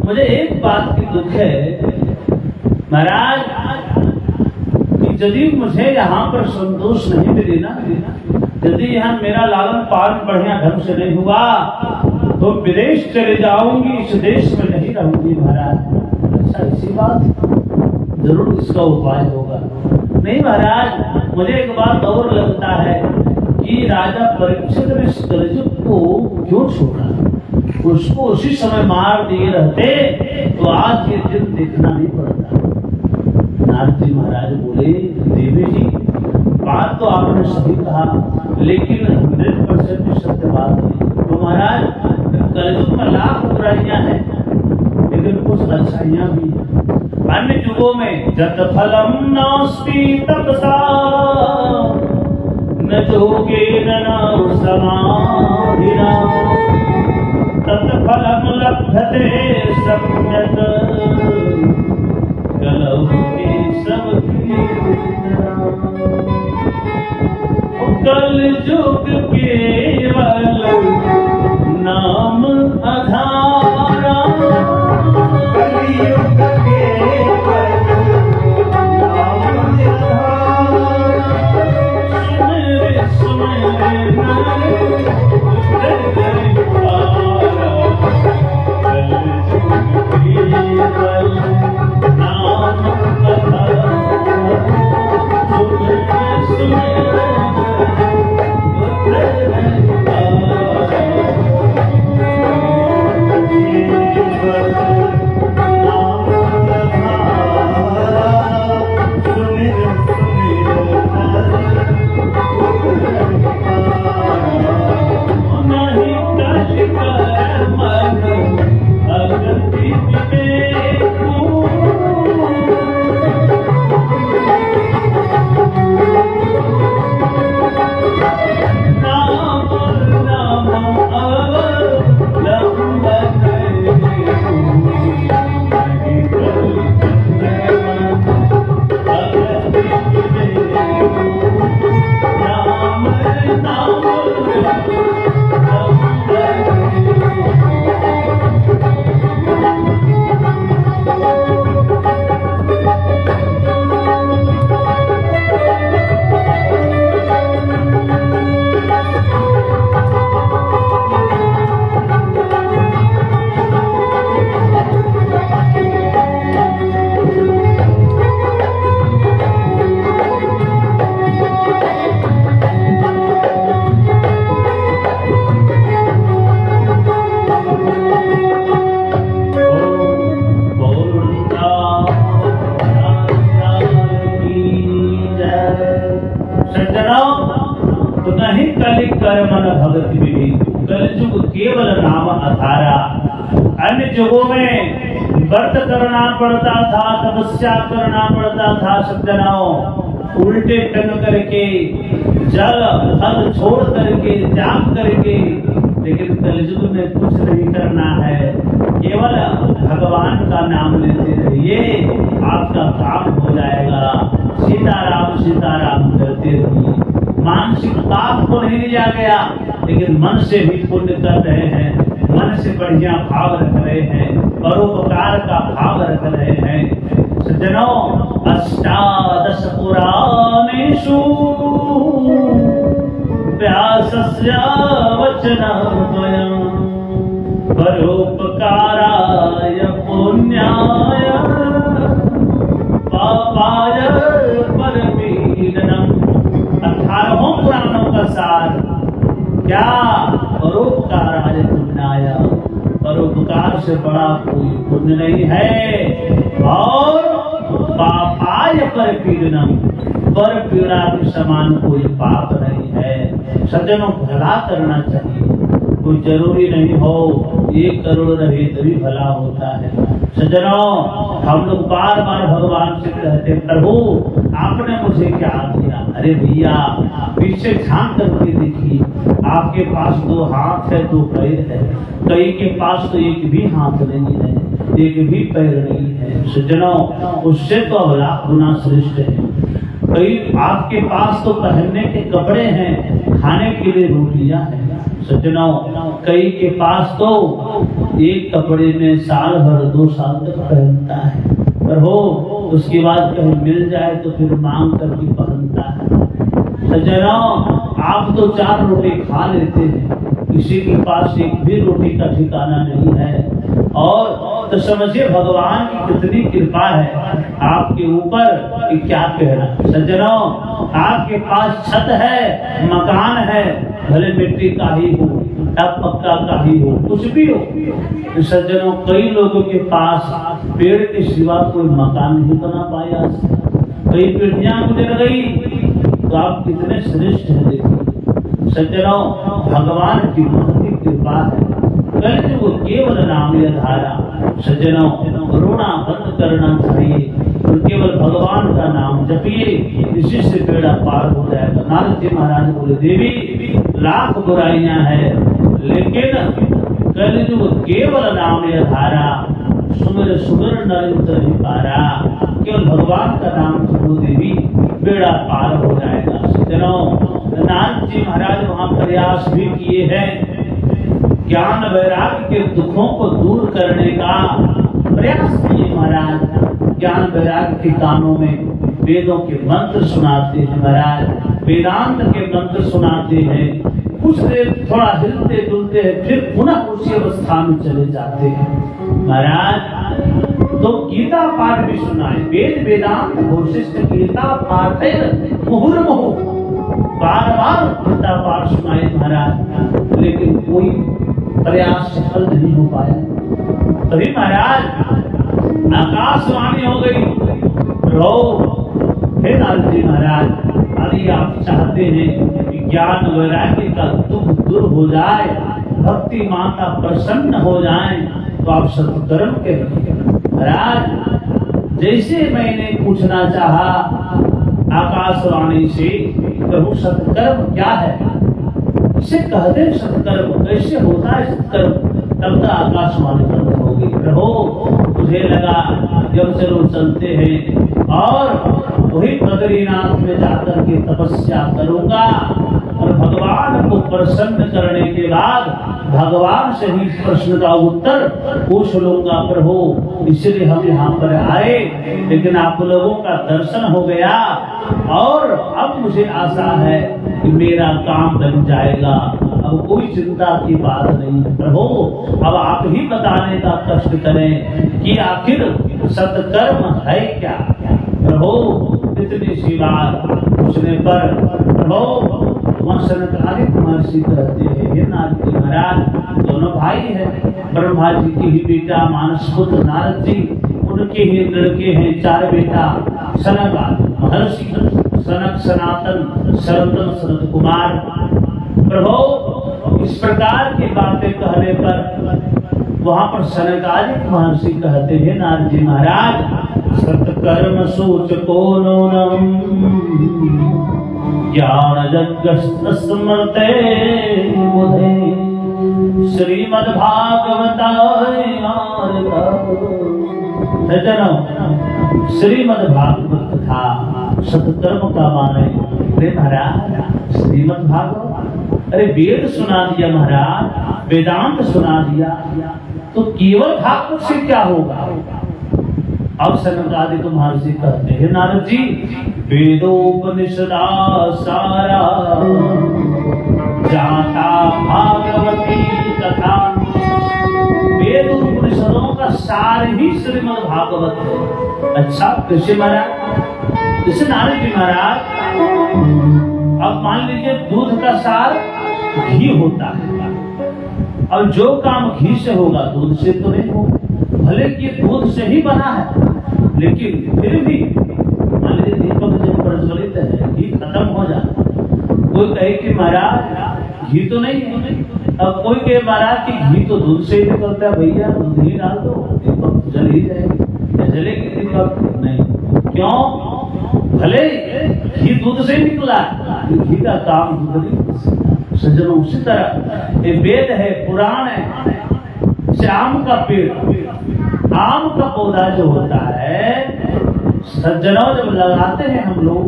मुझे एक बात की दुख है महाराज, कि यदि मुझे यहाँ पर संतोष नहीं मिले ना, यदि यहाँ मेरा लालन पालन बढ़िया ढंग से नहीं हुआ तो विदेश चले जाऊंगी, इस देश में नहीं रहूंगी महाराज। अच्छा इसी बात, जरूर इसका उपाय होगा। नहीं महाराज, मुझे एक बात और लगता है कि राजा परीक्षित ने इस कलयुग को क्यों छोड़ा? उसको उसी समय मार दिए रहते तो आज ये दिन देखना नहीं पड़ता। नारद जी महाराज बोले देवी जी बात तो आपने सही कहा, लेकिन 100% सत्य बात है। तो महाराज कलयुग में लाख बुराइयां हैं, लेकिन कुछ अच्छाइयां भी हैं। अन्य युगों में जत फलम नास्ति तपसा न जोगेन न समाधिना तत फलम लभते सम्यक कलौ के सब कल युग केवल नाम आधारा, कलयुग केवल नाम आधारा, सुमिर सज्जनों, तो नहीं कलि कर मन भगति विधि, कलयुग केवल नाम आधारा। अन्य युगों में व्रत करना पड़ता था, तपस्या करना पड़ता था सज्जनों, उल्टे टंग करके, जल फल छोड़ करके, त्याग करके। लेकिन कलयुग में कुछ नहीं करना है, केवल भगवान का नाम लेते रहिए, आपका काम हो जाएगा। सीताराम करते रहिए। मानसिक पाप को नहीं लिया गया, लेकिन मन से भी पुण्य कर रहे हैं, मन से बढ़िया भाव रख रहे हैं, परोपकार का भाव रख रहे हैं। सज्जनों, अष्टादश पुराणेषु व्यासस्य वचनद्वयम् परोपकाराय पुण्याय पापाय परपीडनम्। 18 पुराणों का सार क्या? परोपकाराय पुण्याय, परोपकार से बड़ा कोई पुण्य नहीं है। और पापाय परपीडनम्, पर पीड़ा के समान कोई पाप नहीं है। सज्जनों, भला करना चाहिए, कोई जरूरी नहीं हो 1 करोड़ रहे तभी भला होता है। सज्जनों, हम लोग बार बार भगवान से कहते, प्रभु आपने मुझे क्या दिया? अरे भैया, पीछे झांक करके देखिए, आपके पास 2 हाथ है, 2 पैर है, कई के पास तो एक भी हाथ नहीं है, एक भी पैर नहीं है। सज्जनों, उससे तो अब लाख गुना श्रेष्ठ है। कई आपके पास तो पहनने के कपड़े हैं, खाने के लिए रोटियां हैं। सज्जनों, कई के पास तो एक कपड़े में साल भर 2 साल तक पहनता है, पर हो उसके बाद कहीं मिल जाए तो फिर मांग करके पहनता है। सज्जनों, आप तो 4 रोटी खा लेते हैं, किसी के पास एक भी रोटी का ठिकाना नहीं है। और तो समझिए भगवान की कितनी कृपा है आपके ऊपर, क्या कहना। सज्जनों, आपके पास छत है, मकान है, भले मिट्टी का ही हो या पक्का का ही हो, कुछ भी हो। तो सज्जनों, कई लोगों के पास पेड़ के सिवा कोई मकान नहीं बना पाया, कई पीढ़ियां गुजर गई, तो आप कितने श्रेष्ठ हैं। देखिए सज्जनों, भगवान की महती कृपा है। कलयुग केवल नाम आधारा। सज्जनों, रोना बंद करना चाहिए और केवल भगवान का नाम जपिए, इसी से बेड़ा पार हो जाएगा। नारद जी महाराज बोले, देवी लाख बुराइयां हैं, लेकिन कलयुग केवल नाम आधारा। सुमिर सुमिर नरेंद्र ही पारा। केवल भगवान का नाम जपो देवी, बेड़ा पार हो जाएगा। सज्जनों, नारद जी महाराज वहां प्रयास भी किए हैं, ज्ञान वैराग्य के दुखों को दूर करने का प्रयास किए महाराज। ज्ञान वैराग्य के कानों में वेदों के मंत्र सुनाते हैं महाराज, वेदांत के मंत्र सुनाते हैं। कुछ देर थोड़ा हिलते डुलते हैं, फिर पुनः उसी अवस्था में चले जाते हैं महाराज। तो गीता पाठ भी सुनाए, वेद वेदांत वशिष्ठ गीता पाठ मुहुर्मुहु, बार बार गीता पाठ सुनाए महाराज, लेकिन कोई प्रयास सफल नहीं हो पाया। तभी महाराज आकाशवाणी हो गई, रो हे नारद जी महाराज, यदि आप चाहते हैं कि ज्ञान वैराग्य का दुख दूर हो जाए, भक्ति माता प्रसन्न हो जाए, तो आप सत्कर्म के महाराज। जैसे मैंने पूछना चाहा आकाशवाणी से, प्रभु सत्कर्म क्या है, इसे कहते सत्कर्म, कैसे होता है सत्कर्म, तब तक आकाशवाणी बंद हो गई। प्रभु मुझे लगा जब चलो चलते हैं और वही बद्रीनाथ में जाकर के तपस्या करूंगा और भगवान को प्रसन्न करने के बाद भगवान से ही प्रश्न का उत्तर पूछ लूंगा। प्रभु इसलिए हम यहाँ पर आए, लेकिन आप लोगों का दर्शन हो गया और अब मुझे आशा है कि मेरा काम बन जाएगा, अब कोई चिंता की बात नहीं है। प्रभु अब आप ही बताने का कष्ट करें कि आखिर सत्कर्म है क्या। प्रभु इतनी सी बात पूछने पर प्रभु सनकादिक महर्षि कहते हैं, ये नारद जी महाराज, दोनों भाई हैं, ब्रह्मा जी के ही बेटा मानस पुत्र नारद जी, उनके ही लड़के हैं 4 बेटा, सनकादिक महर्षि सनक सनातन सनातन सनत कुमार। प्रभु इस प्रकार की बातें कहने पर वहां पर सनकादिक महर्षि कहते हैं, नारद जी महाराज सत्कर्म सूचको नूनम ज्ञान जगत स्मृते बुधे श्रीमद्भागवत कथा सत्कर्म का माने। अरे महाराज श्रीमद्भागवत, अरे वेद सुना दिया महाराज, वेदांत सुना दिया, तो केवल भागवत से क्या होगा? अब सनकादिक महर्षि कहते हैं, नारद जी वेदोपनिषदा सारा जाता भागवती कथा। वेद उपनिषदों का सार ही श्रीमद् भागवत है। अच्छा कैसे महाराज? जैसे नारद जी महाराज, अब मान लीजिए दूध का सार घी होता है, अब जो काम घी से होगा दूध से तो नहीं होगा, भले कि दूध से ही बना है, लेकिन फिर भी मान लीजिए दीपक जब प्रज्वलित है घी खत्म हो जाता, कोई कहे कि महाराज घी तो नहीं है, अब कोई कहे महाराज कि घी तो दूध से ही निकलता है, भैया दूध ही डाल दो दीपक तो जल ही जाएगी, या जलेगी दीपक नहीं? क्यों? भले घी दूध से निकला, घी का काम दूध नहीं। सज्जनों उसी तरह ये वेद है, पुराण है, आम का पेड़, आम का पौधा जो होता है सज्जनों जब लगाते हैं हम लोग,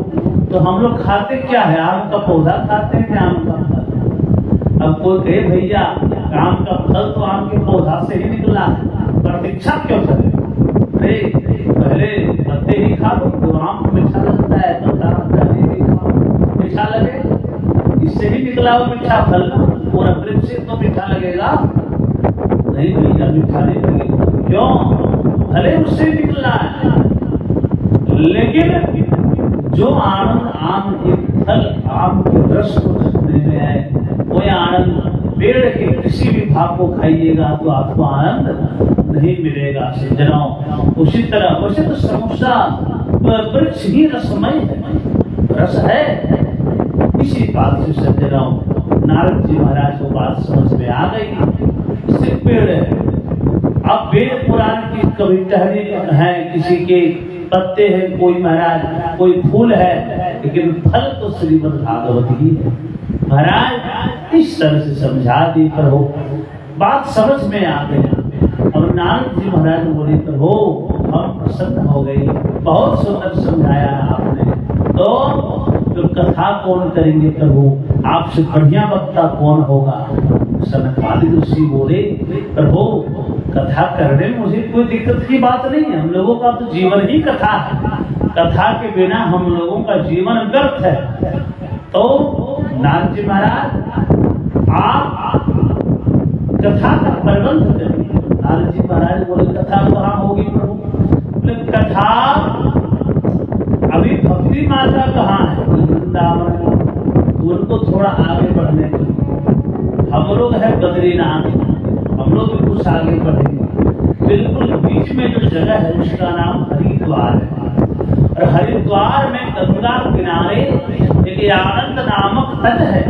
तो हम लोग खाते क्या है? आम का पौधा खाते हैं, आम का फल। अब कोई कहे भैया आम का फल तो आम के पौधा से ही निकला है, प्रतीक्षा क्यों करें? पहले पत्ते ही खा लो तो आम को मीठा लगता है, पत्ता मीठा लगे, इससे ही निकला वो मीठा फल, पूरा वृक्ष से तो मीठा लगेगा नहीं भैया, मीठा नहीं लगेगा। क्यों? भले उससे निकला है, लेकिन जो आनंद आम के फल, आम के रस को खाने में है, वो आनंद पेड़ के किसी भी भाग को खाइएगा तो आपको आनंद नहीं मिलेगा। सज्जनों उसी तरह वैसे तो समोसा वृक्ष ही रसमय है, रस है। इसी बात से सज्जनों नारद जी महाराज को बात समझ में आ गई। सिर्फ पेड़ है, अब वेद पुराण की कभी टहनी है, किसी के पत्ते हैं, कोई महाराज कोई फूल है, लेकिन फल तो श्रीमद् भागवत ही है। महाराज इस तरह से समझा दी प्रभु, बात समझ में आ गई। अब नारद जी महाराज बोले प्रभु हम प्रसन्न हो गई, बहुत सुंदर समझाया आपने, तो कथा कौन करेंगे प्रभु? आपसे बढ़िया वक्ता कौन होगा? सनकादिक ऋषि बोले प्रभु कथा करने में मुझे कोई दिक्कत की बात नहीं है, हम लोगों का तो जीवन ही कथा है, कथा के बिना हम लोगों का जीवन व्यर्थ है। तो नारद जी महाराज आप कथा का प्रबंध करिए। नारद जी महाराज बोले कथा कहाँ होगी प्रभु? बोले कथा अभी भक्ति माता कहाँ है? वृंदावन, उनको थोड़ा आगे बढ़ने दो। हम लोग है बद्रीनाथ, हम लोग भी कुछ आगे बढ़ेंगे। बिल्कुल बीच में जो जगह है उसका नाम हरिद्वार है, और हरिद्वार में गंगा किनारे एक आनंद नामक तट है,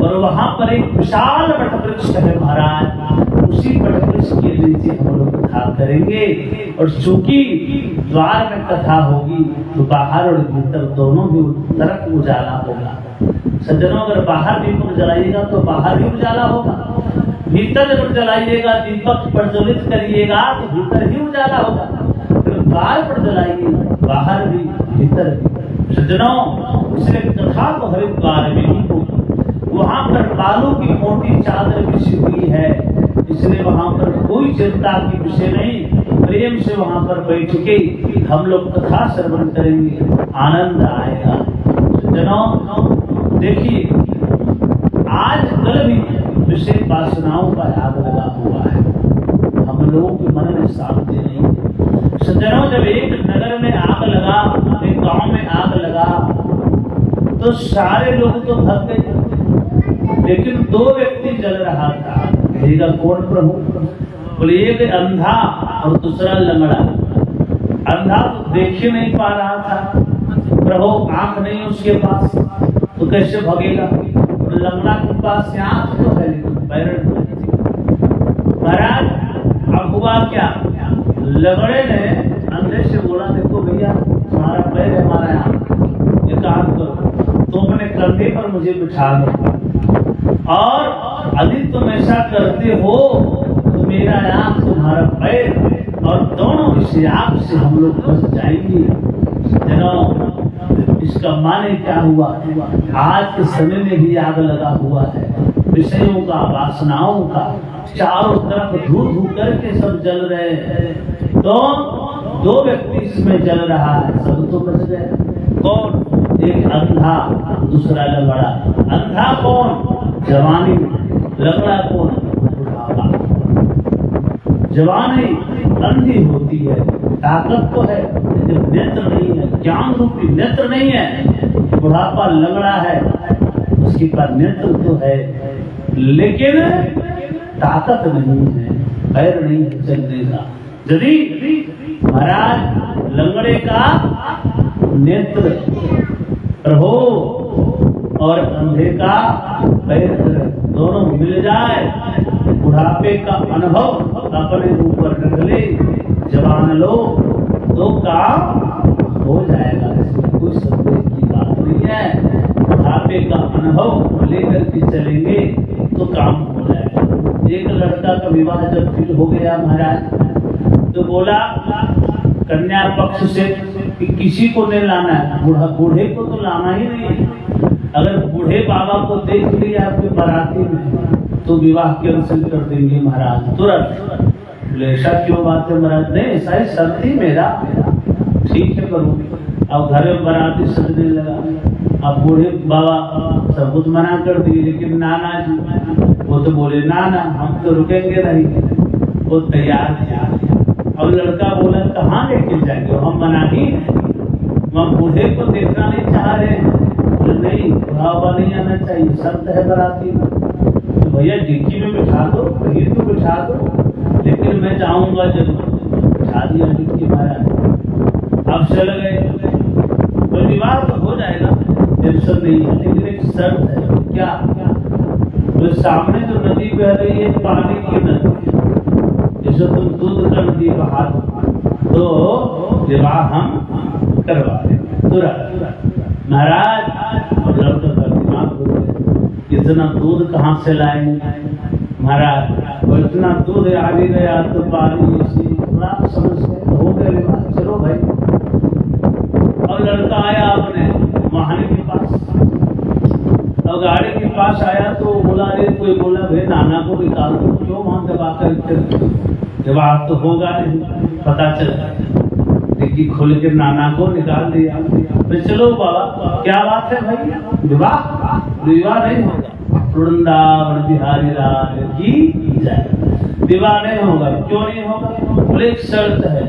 और वहां पर एक विशाल वटवृक्ष है महाराज। उसी वटवृक्ष के नीचे हम लोग कथा करेंगे, और चूंकि द्वार में कथा होगी तो बाहर और भीतर दोनों भी तरफ उजाला होगा। सज्जनों अगर बाहर दीपक जलाइएगा तो बाहर भी उजाला होगा, भीतर जब जलाइएगा दीपक प्रज्वलित करिएगा तो भीतर ही उजाला होगा। द्वार पर जलाइए बाहर भी भीतर भी। सज्जनों इसलिए कथा तो हरिद्वार में ही होगी। वहां पर बालू की मोटी चादर बिछी हुई है, इसलिए वहां पर कोई चिंता की विषय नहीं। प्रेम से वहां पर बैठ के हम लोग कथा श्रवण करेंगे, आनंद आएगा। सज्जनों देखिए आज कल भी विषय वासनाओं का आग लगा हुआ है, हम लोगों के मन में शांति नहीं है। सज्जनों जब एक नगर में आग लगा, एक गांव में आग लगा, तो सारे लोग तो भग गए, लेकिन दो व्यक्ति जल रहा था। कहेगा कौन प्रभु? बोले एक अंधा और दूसरा लंगड़ा। अंधा तो देख ही नहीं पा रहा था, प्रभु आंख नहीं है उसके पास तो कैसे भगेगा? लंगड़ा के पास से आंख तो है लेकिन पैर नहीं। महाराज अब हुआ क्या? लगड़े ने अंधे से बोला, देखो भैया तुम्हारा पैर है हमारा आंख, ये काम करो, तुम अपने कंधे पर मुझे बिठा दो और यदि तुम ऐसा करते हो तो मेरा आंख तुम्हारा पैर और दोनों इस आग से हम लोग फंस जाएंगे। इसका माने क्या हुआ? आज के समय में भी आग लगा हुआ है, विषयों का, वासनाओं का, चारों तरफ धू धू करके सब जल रहे हैं। तो दो व्यक्ति इसमें जल रहा है, सब तो बच गए। कौन? एक अंधा, दूसरा लगड़ा। अंधा कौन? जवानी। लगड़ा कौन? बुढ़ापा। जवानी अंधी होती है, ताकत तो है लेकिन नेत्र नहीं है, ज्ञान रूपी नेत्र नहीं है। बुढ़ापा लगड़ा है, उसके पास नेत्र तो है लेकिन ताकत नहीं है, पैर नहीं है चलने का। यदि महाराज लंगड़े का नेत्र प्रभु और अंधे का पैर दोनों मिल जाए, बुढ़ापे का अनुभव अपने ऊपर रख ले, जवान लोग तो काम हो जाएगा। इसमें कोई संदेह की बात नहीं है। बुढ़ापे का अनुभव लेकर के चलेंगे तो काम हो जाएगा। एक लड़का का विवाह जब फिर हो गया महाराज तो बोला कन्या पक्ष से कि किसी को नहीं लाना है, बूढ़े को तो लाना ही नहीं है। अगर बूढ़े बाबा को देख लिया आपके बाराती में तो विवाह कैंसिल कर देंगे महाराज तुरंत। ऐसा क्यों बात है महाराज? नहीं ऐसा ही शर्त ही मेरा, ठीक है करूँ। अब घर में बाराती सजने लगा, अब बूढ़े बाबा सब कुछ मना कर दिए लेकिन नाना जी वो तो बोले नाना हम तो रुकेंगे नहीं, वो तैयार थे। अब लड़का बोला कहाँ लेके जाएंगे, हम मना ही, हम बूढ़े को देखना नहीं चाह रहे हैं। नहीं बुढ़ावा नहीं आना चाहिए, शर्त है बाराती में। तो भैया डिक्की में बिठा दो, कहीं तो बिठा दो, लेकिन मैं जाऊंगा जरूर। बिठा दिया डिक्की महाराज। अब चल गए, तो विवाह तो हो जाएगा, टेंशन नहीं है, लेकिन एक शर्त है। क्या? तो सामने जो नदी बह रही है पानी की नदी, जैसे तुम दूध का नदी बहा दो तो विवाह हम करवा देंगे तुरंत। महाराज अब लड़का का दिमाग हो गया, इतना दूध कहाँ से लाएंगे महाराज? और इतना दूध आ भी गया तो पानी समझ हो गया। चलो भाई, और लड़का आया अपने महानी के पास, और गाड़ी के पास आया तो बोला अरे कोई बोला भाई नाना को निकाल दो। क्यों वहां दबाकर? जवाब तो होगा नहीं, पता चला डिग्गी खोल के नाना को निकाल दिया। तो चलो बाबा क्या बात है भाई, विवाह नहीं होगा। वृंदावन बिहारी लाल की जय। विवाह नहीं होगा। क्यों नहीं होगा? बोले एक शर्त है।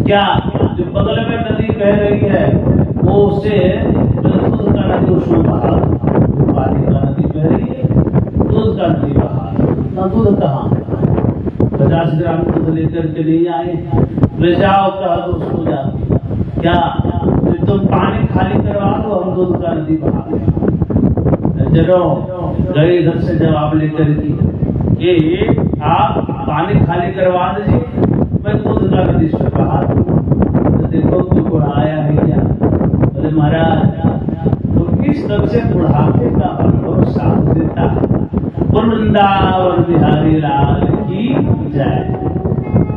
क्या? जो बगल में नदी बह रही है वो उसे दूध का नदी उसमें बहा, पानी का नदी बह रही है, दूध का नदी बहा। ना दूध कहाँ? 50 ग्राम दूध लेकर के नहीं आए, ले जाओ कहा तो उसको जाती। क्या? तुम पानी खाली करवा दो, हम दूध का नदी बहा दें। जरो गए इधर से जवाब लेकर के ये आप पानी खाली करवा दीजिए, मैं दूध का नदी से बहा दूं। तो देखो तू बुढ़ाया है क्या? बोले महाराज तो किस तरह से बुढ़ापे का अनुभव साथ देता है। वृंदावन बिहारी लाल की जय।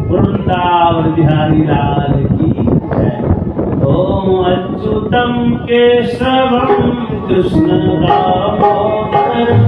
वृंदावन बिहारी लाल की जय। ओम अच्युतम केशवम कृष्ण दामोदरम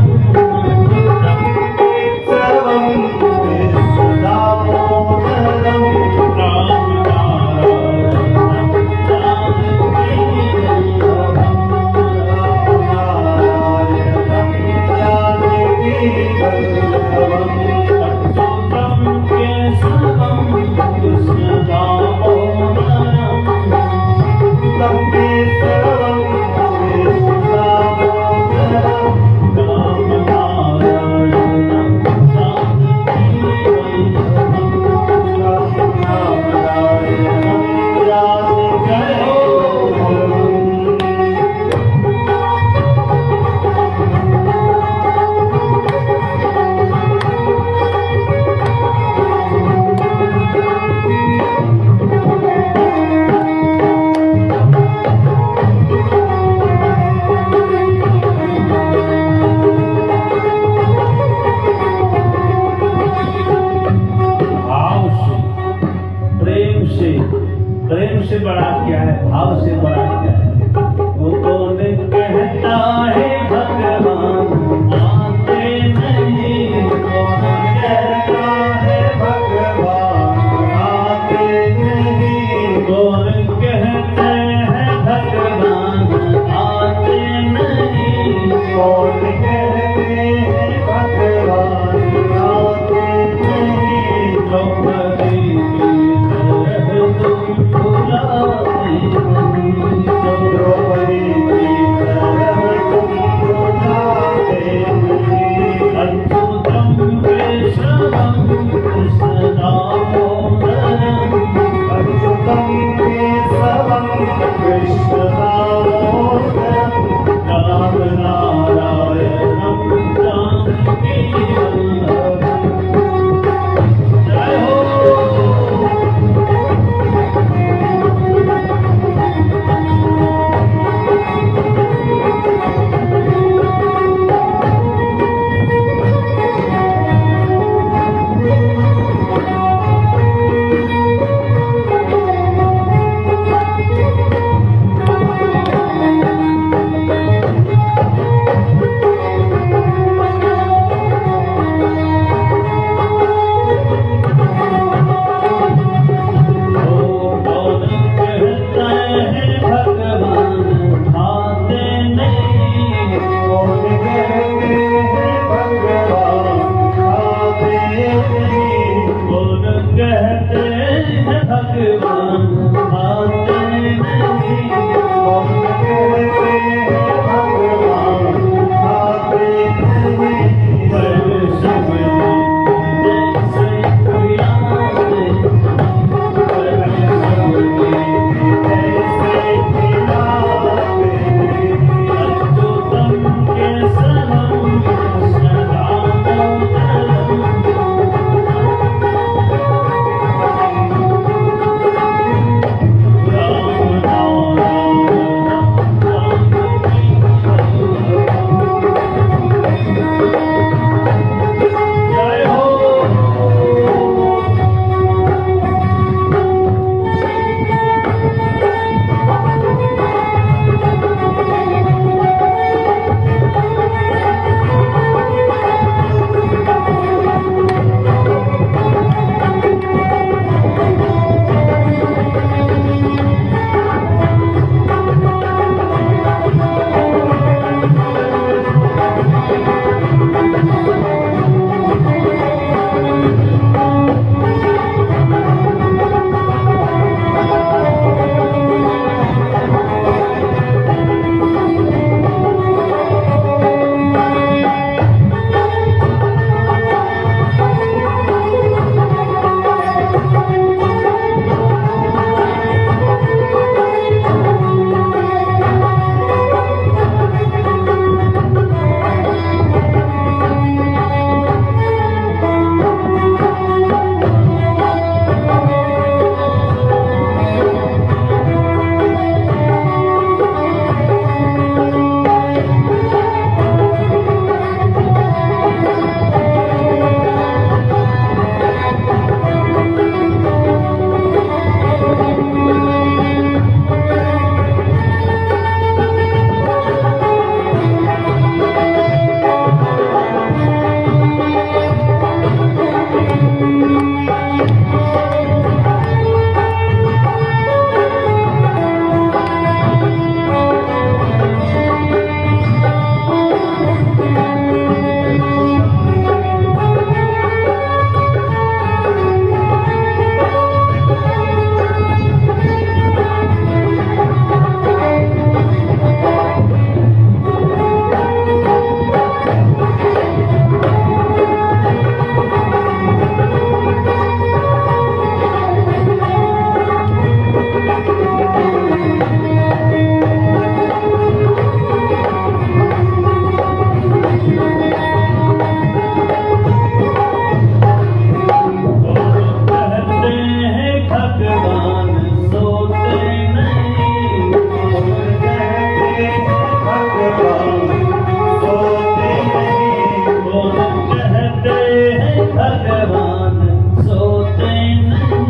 भगवान सोते नहीं।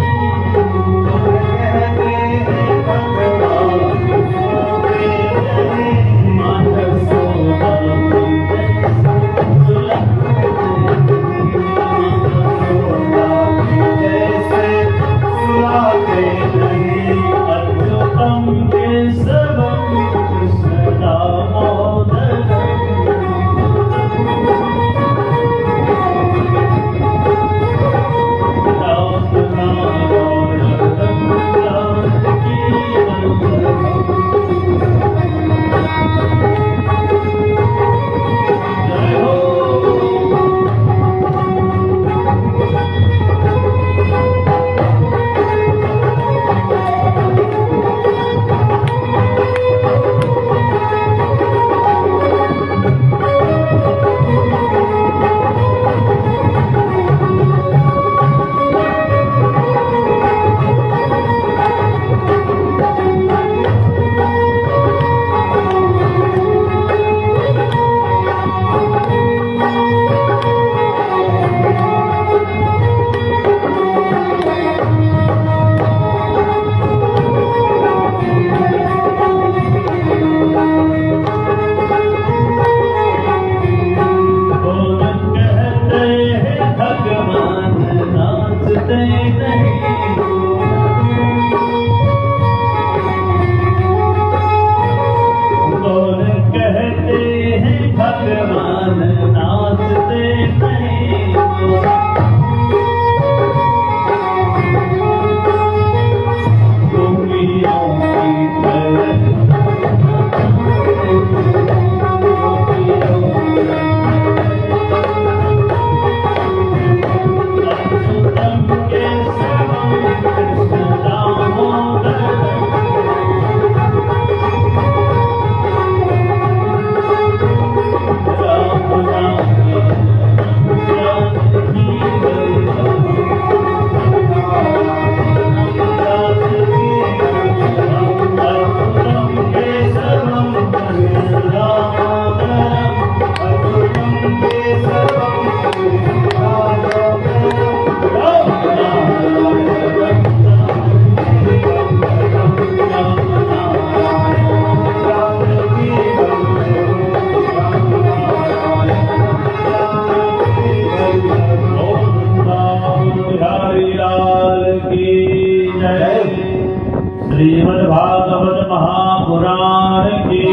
श्रीमद्भागवत महापुराण की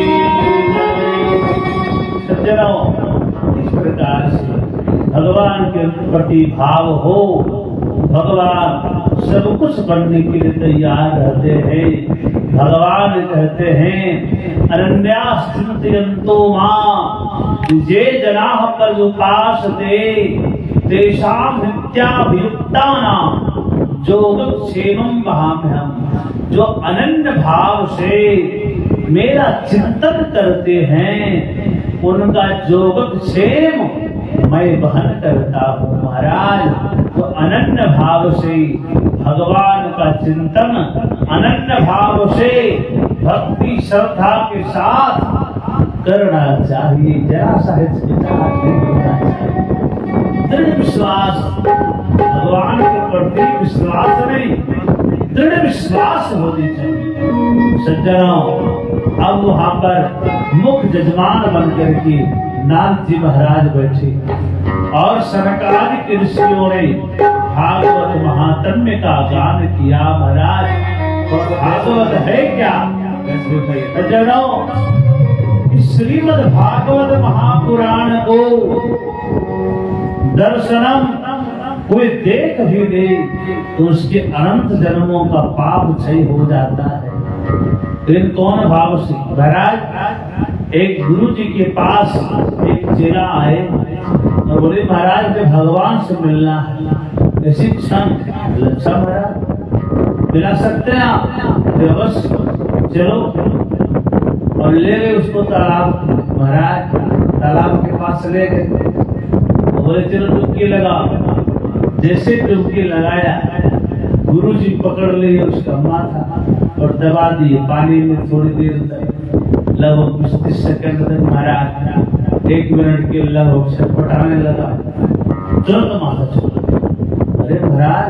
सज्जनों, इस प्रकार से भगवान के प्रति भाव हो, भगवान सब कुछ बनने के लिए तैयार रहते हैं। भगवान कहते हैं अनन्यास चिन्तयन्तो मां ये जनाः पर्युपासते तेषां नित्याभियुक्तानां योगक्षेमं वहाम्यहम्। जो अनन्य भाव से मेरा चिंतन करते हैं उनका योगक्षेम मैं वहन करता हूँ। महाराज, तो अनन्य भाव से भगवान का चिंतन, अनन्य भाव से भक्ति श्रद्धा के साथ करना चाहिए। जरा सा होना चाहिए। दृढ़ विश्वास, भगवान के प्रति विश्वास नहीं, दृढ़ विश्वास होनी चाहिए। सज्जनों, अब वहां पर मुख्य जजमान बनकर के नाथ जी महाराज बैठे और सरकार के ऋषियों ने भागवत महात्म्य का गान किया। महाराज, भागवत है क्या? सज्जनों, श्रीमद् भागवत महापुराण को दर्शनम कोई देख भी दे तो उसके अनंत जन्मों का पाप क्षय हो जाता है। लेकिन कौन भाव से? महाराज, एक गुरु जी के पास एक चेला आए और बोले महाराज मुझे भगवान से मिलना है, ऐसी क्षण लक्षा महाराज मिला सकते हैं आप? अवश्य, चलो। और ले गए उसको तालाब। महाराज तालाब के पास ले गए, बोले चलो डुबकी लगा। जैसे डुबकी लगाया, गुरु जी पकड़ लिए उसका माथा और दबा दिए पानी में। थोड़ी देर तक लगभग 30 सेकंड तक महाराज 1 मिनट के लगभग छटपटाने लगा। तुरंत माथा छोड़ दिया। अरे महाराज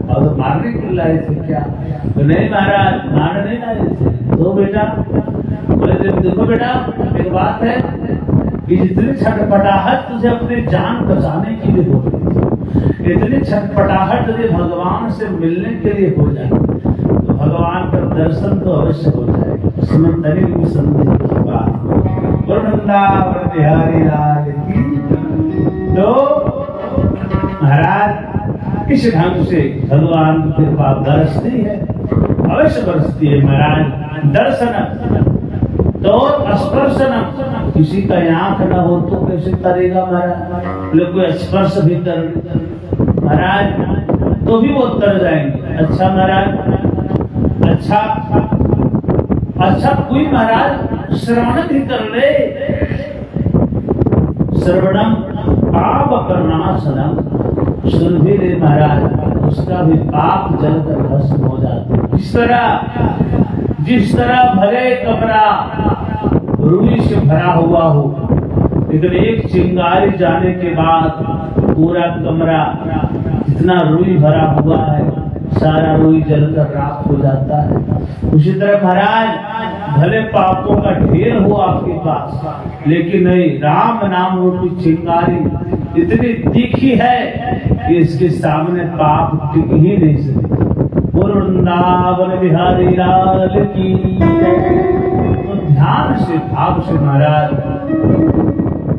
और तो मारने के लाए थे क्या? तो नहीं महाराज मारने नहीं लाए थे। तो बेटा बोले देखो बेटा एक बात है कि जितनी छटपटाहट तुझे अपनी जान बचाने के लिए हो रही, इतनी छटपटाहट तुझे भगवान से मिलने के लिए हो जाए तो भगवान का दर्शन तो अवश्य हो जाएगा। उसमें तनिक भी संदेह की बात वृंदावन बिहारी लाल की। तो महाराज इस ढंग से भगवान की कृपा बरसती है, अवश्य बरसती है महाराज। दर्शन तो स्पर्शन, किसी का आंख न हो तो कैसे करेगा महाराज? लोग कोई स्पर्श भी कर महाराज तो भी वो तर जाएंगे। अच्छा महाराज अच्छा कोई महाराज श्रवण भी कर ले, श्रवणम पाप करनाशनम, सुन भी ले महाराज उसका भी पाप जलकर भस्म हो जाते। जिस तरह भले कमरा रुई से भरा हुआ हो, लेकिन एक चिंगारी जाने के बाद पूरा कमरा जितना रुई भरा हुआ है सारा रुई जलकर राख हो जाता है। उसी तरह महाराज भले पापों का ढेर हो आपके पास, लेकिन नहीं, राम नाम रूपी चिंगारी इतनी तीखी है कि इसके सामने पाप टिक ही नहीं सकते। वृंदावन बिहारी लाल की। तो ध्यान से भाव से महाराज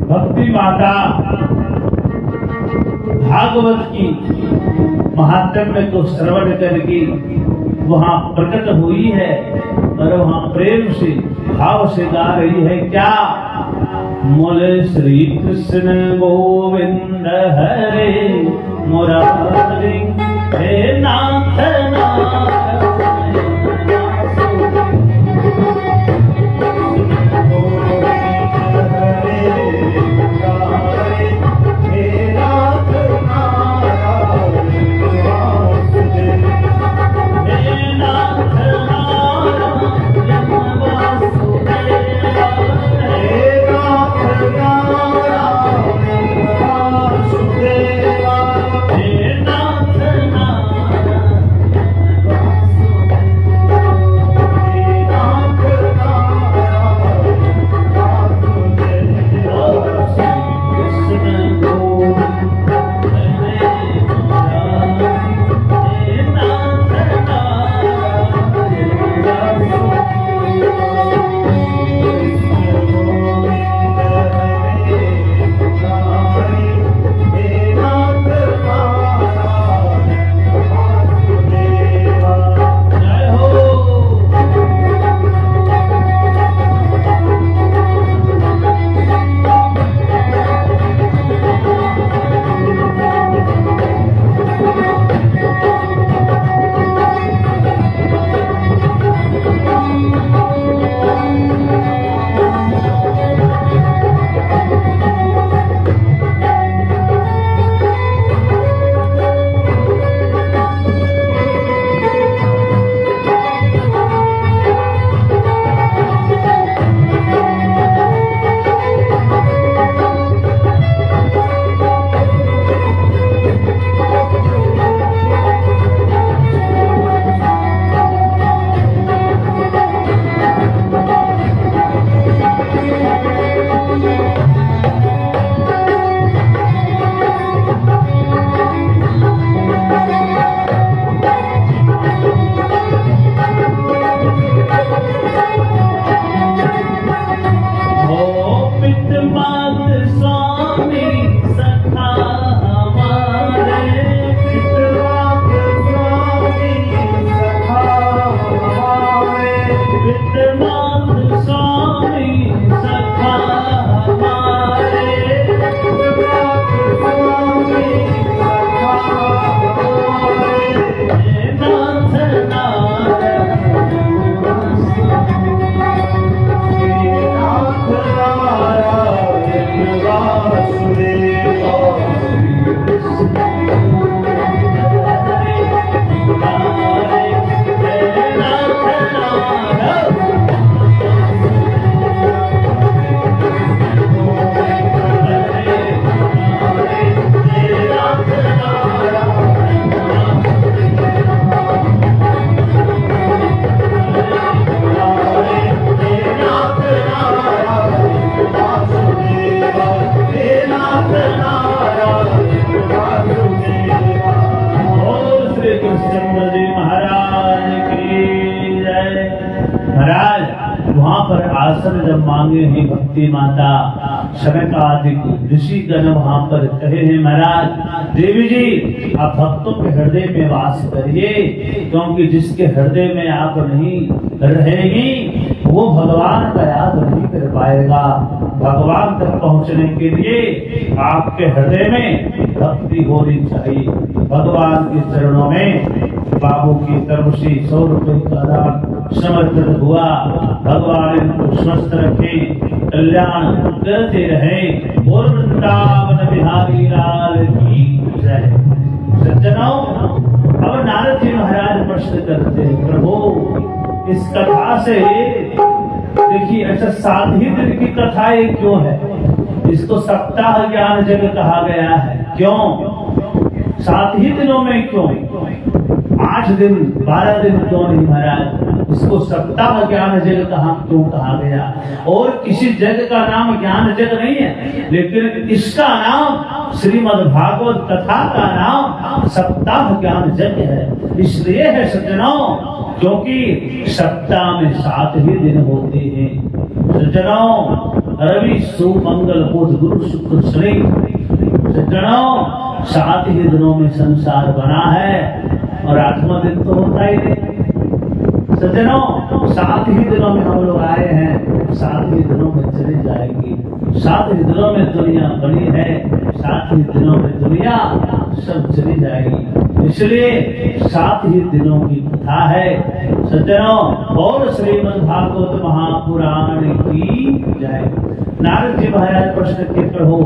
भक्ति माता भागवत की महात्म्य को श्रवण करके वहां प्रकट हुई है और वहां प्रेम से भाव से गा रही है क्या? मोले श्री कृष्ण गोविंद हरे मुरारी हे नाथ जब मांगे हैं भक्ति माता, सनकादिक ऋषिगण वहां पर कहे हैं महाराज देवी जी आप भक्तों के हृदय में वास करिए, क्योंकि जिसके हृदय में आप नहीं रहेंगी वो भगवान का याद नहीं कर पाएगा। भगवान तक पहुंचने के लिए आपके हृदय में भक्ति होनी चाहिए। भगवान के चरणों में बाबू की तरफ से 100 रुपए का दान समर्पित हुआ। भगवान इनको स्वस्थ रखे, कल्याण करते रहे। बोल वृंदावन बिहारी लाल की जय। सज्जनों, अब नारद जी महाराज प्रश्न करते हैं, प्रभु इस कथा से देखिए, अच्छा 7 ही दिन की कथा ये क्यों है? इसको सप्ताह ज्ञान जग कहा गया है। क्यों 7 ही दिनों में? क्यों 8 दिन 12 दिन क्यों नहीं महाराज? इसको सप्ताह ज्ञान जग क्यों कहा गया? और किसी जग का नाम ज्ञान जग नहीं है, लेकिन इसका नाम श्रीमद् भागवत कथा का नाम सप्ताह ज्ञान जग है। इसलिए है सज्जनों, क्योंकि सप्ताह में 7 ही दिन होते हैं। सज्जनों, रवि सोम मंगल बुध गुरु शुक्र शनि, सज्जनों 7 ही दिनों में संसार बना है और 8वां दिन तो होता ही नहीं। सज्जनों 7 ही दिनों में हम लोग आए हैं, 7 ही दिनों में चली जाएगी। 7 ही दिनों में दुनिया बनी है, 7 ही दिनों में दुनिया सब चली जाएगी। इसलिए 7 ही दिनों की कथा है सज्जनों। और श्रीमद् भागवत महापुराण की जय। नारद जी महाराज प्रश्न के प्रभु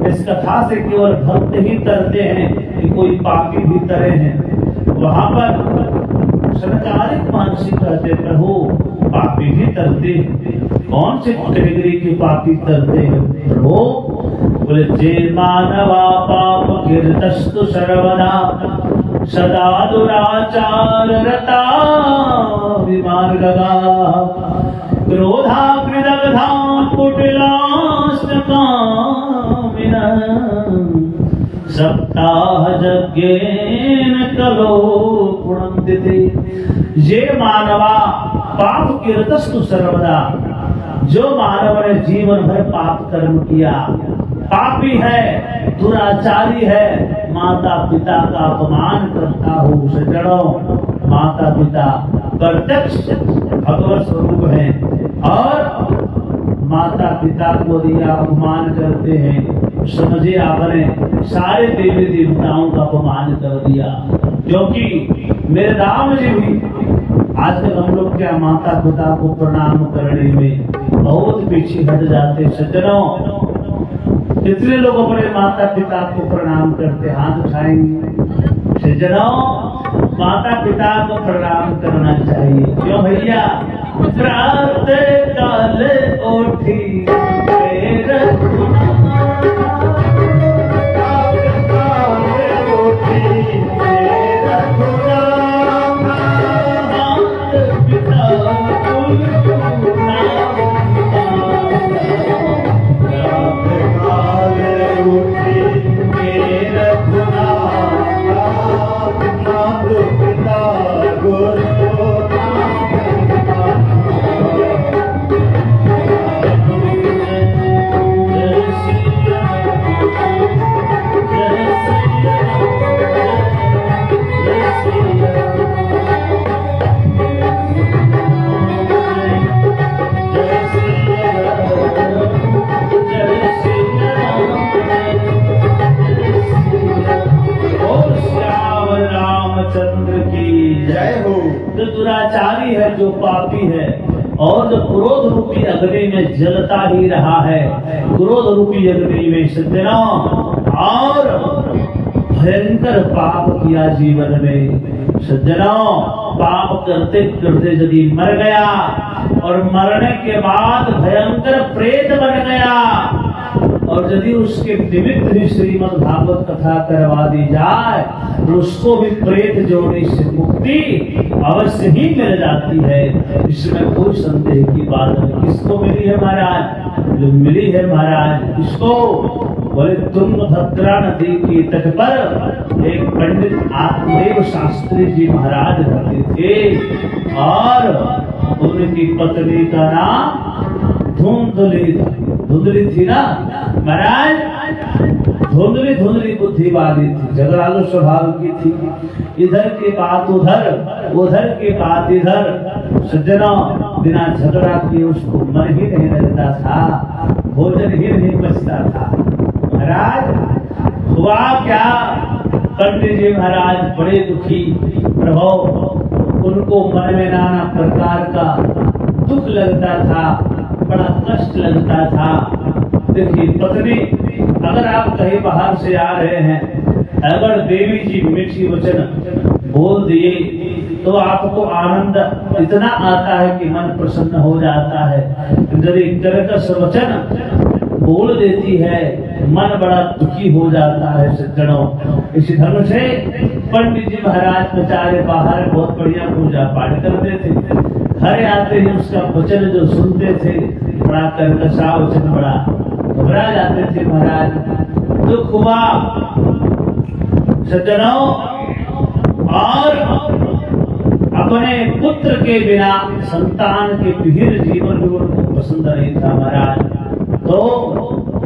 इस कथा से केवल भक्त ही तरते हैं कि कोई पापी भी तरे हैं? वहां पर सनकादिक मानसी कहते प्रभु पापी भी तरते हैं। कौन से कैटेगरी के पापी तरते हैं प्रभु? बोले जे मानवा पाप कीर्तस्तु सर्वदा सदा दुराचार रता विमार्गगा क्रोधाग्निदग्धा कुटिलास्तकामिनः सप्ताह यज्ञेन कलो पुनन्दिते। ये मानवा पाप कीर्तस्तु सर्वदा, जो मानव ने जीवन भर पाप कर्म किया, पापी है, दुराचारी है, माता पिता का अपमान करता हो। सज्जनों, माता पिता प्रत्यक्ष भगवत स्वरूप है और माता पिता को दिया अपमान करते हैं, समझिए आपने सारे देवी देवताओं का अपमान कर दिया। क्योंकि मेरे राम जी भी आज तक हम लोग क्या माता पिता को प्रणाम करने में बहुत पीछे हट जाते। सज्जनों, कितने लोग अपने माता पिता को प्रणाम करते? हाथ उठाएंगे। सज्जनों, माता पिता को प्रणाम करना चाहिए। क्यों भैया? प्रातः काल उठी दुराचारी है, जो पापी है और जो क्रोध रूपी अग्नि में जलता ही रहा है, क्रोध रूपी अग्नि में सज्जनों, और भयंकर पाप किया जीवन में। सज्जनों, पाप करते करते यदि मर गया और मरने के बाद भयंकर प्रेत बन गया, और यदि उसके निमित्त ही श्रीमद् भागवत कथा करवा दी जाए तो उसको भी प्रेत जोड़ी से मुक्ति अवश्य ही मिल जाती है। इसमें कोई संदेह की बात नहीं। किसको मिली है महाराज? जो मिली है महाराज किसको? बोले तुंगभद्रा नदी की तट पर एक पंडित आत्मदेव शास्त्री जी महाराज रहते थे और उनकी पत्नी का नाम धुंधली थी ना महाराज, धुंधली बुद्धि वाली थी, झगड़ालू स्वभाव की थी। इधर की बात उधर, उधर की बात इधर। सज्जनों, बिना झगड़ा किए उसको मन ही नहीं लगता था, भोजन ही नहीं बचता था। महाराज हुआ क्या, पंडित जी महाराज बड़े दुखी। प्रभु, उनको मन में नाना प्रकार का दुख लगता था, बड़ा कष्ट लगता था। देखिए पत्नी, अगर आप कहीं बाहर से आ रहे हैं, अगर देवी जी मीठी वचन बोल दिए तो आपको आनंद इतना आता है कि मन प्रसन्न हो जाता है। यदि कर्कश वचन बोल देती है, मन बड़ा दुखी हो जाता है। सज्जनों, इसी धर्म से पंडित जी महाराज बेचारे बाहर बहुत बढ़िया पूजा पाठ करते थे, घर आते ही उसका वचन जो सुनते थे, बड़ा कर्कशा वचन, बड़ा घबरा जाते थे। महाराज दुख हुआ सज्जनों, और अपने पुत्र के बिना संतान के पीर जीवन भी उनको पसंद नहीं था। महाराज तो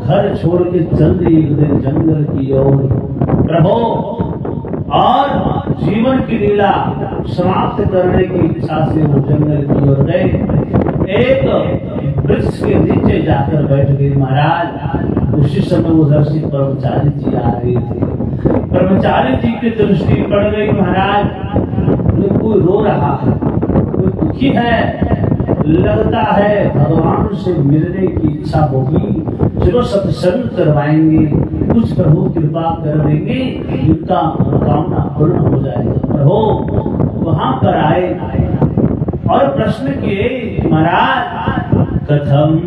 घर छोड़ के चल दिए एक दिन जंगल की ओर। प्रभु, और जीवन की लीला समाप्त करने की इच्छा से वो जंगल की ओर गए। एक वृक्ष के नीचे जाकर बैठ गए। महाराज उसी समय उधर से ब्रह्मचारी जी आ रहे थे। ब्रह्मचारी जी की दृष्टि पड़ गई। महाराज कोई रो रहा है, कोई दुखी है, लगता है भगवान से मिलने की इच्छा होगी, चलो सत्संग करवाएंगे, कुछ प्रभु कृपा कर देंगे, उनका मनोकामना पूर्ण हो जाएगा। प्रभु वहां पर आए और प्रश्न किए, महाराज कथम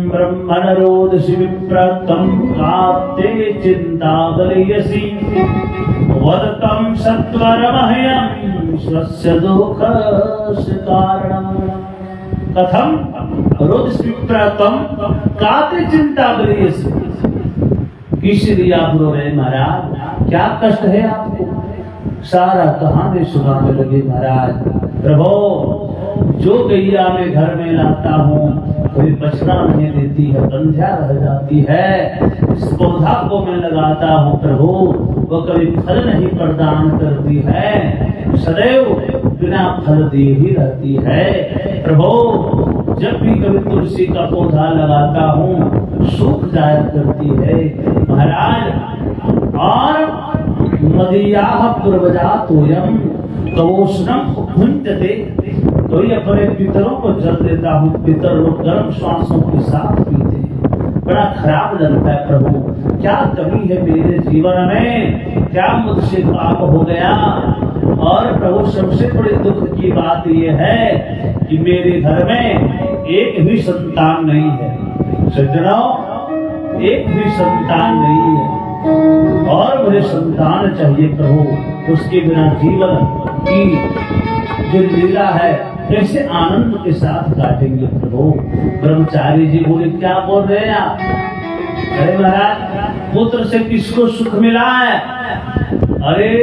ब्रह्मणरोदसी विप्रतम काप्ते चिंता बलयसी वदतम सत्वरमह्यं स्वस्य दुःखस्य कारणम्। कथम रोदसी विप्रतम काते चिंता बलयसी, किसलिए आप रो रहे महाराज, क्या कष्ट है आपको? सारा कहानी सुनाने लगे। महाराज प्रभु, जो गैया मैं घर में लाता हूँ कोई बछड़ा नहीं देती है, बंध्या रह जाती है। इस पौधा को मैं लगाता हूँ प्रभु, वो कभी फल नहीं प्रदान करती है, सदैव बिना फल दिए ही रहती है। प्रभु, जब भी कभी तुलसी का पौधा लगाता हूँ सूख जाया करती है। महाराज, और मदीयाः पूर्वजातोयं कवोष्णम भुञ्जते, तो ये अपने पितरों को जल देता हूँ, पितर लोग गर्म श्वासों के साथ पीते हैं, बड़ा खराब लगता है। प्रभु, क्या कमी है मेरे जीवन में, क्या मुझसे पाप हो गया? और प्रभु, सबसे बड़ी दुख की बात यह है कि मेरे घर में एक भी संतान नहीं है। सज्जनों, एक भी संतान नहीं है और मुझे संतान चाहिए प्रभु। उसके बिना जीवन की जो लीला है कैसे आनंद के साथ काटेंगे प्रभु? ब्रह्मचारी जी बोले, क्या बोल रहे हैं आप? अरे महाराज, पुत्र से किसको सुख मिला है? अरे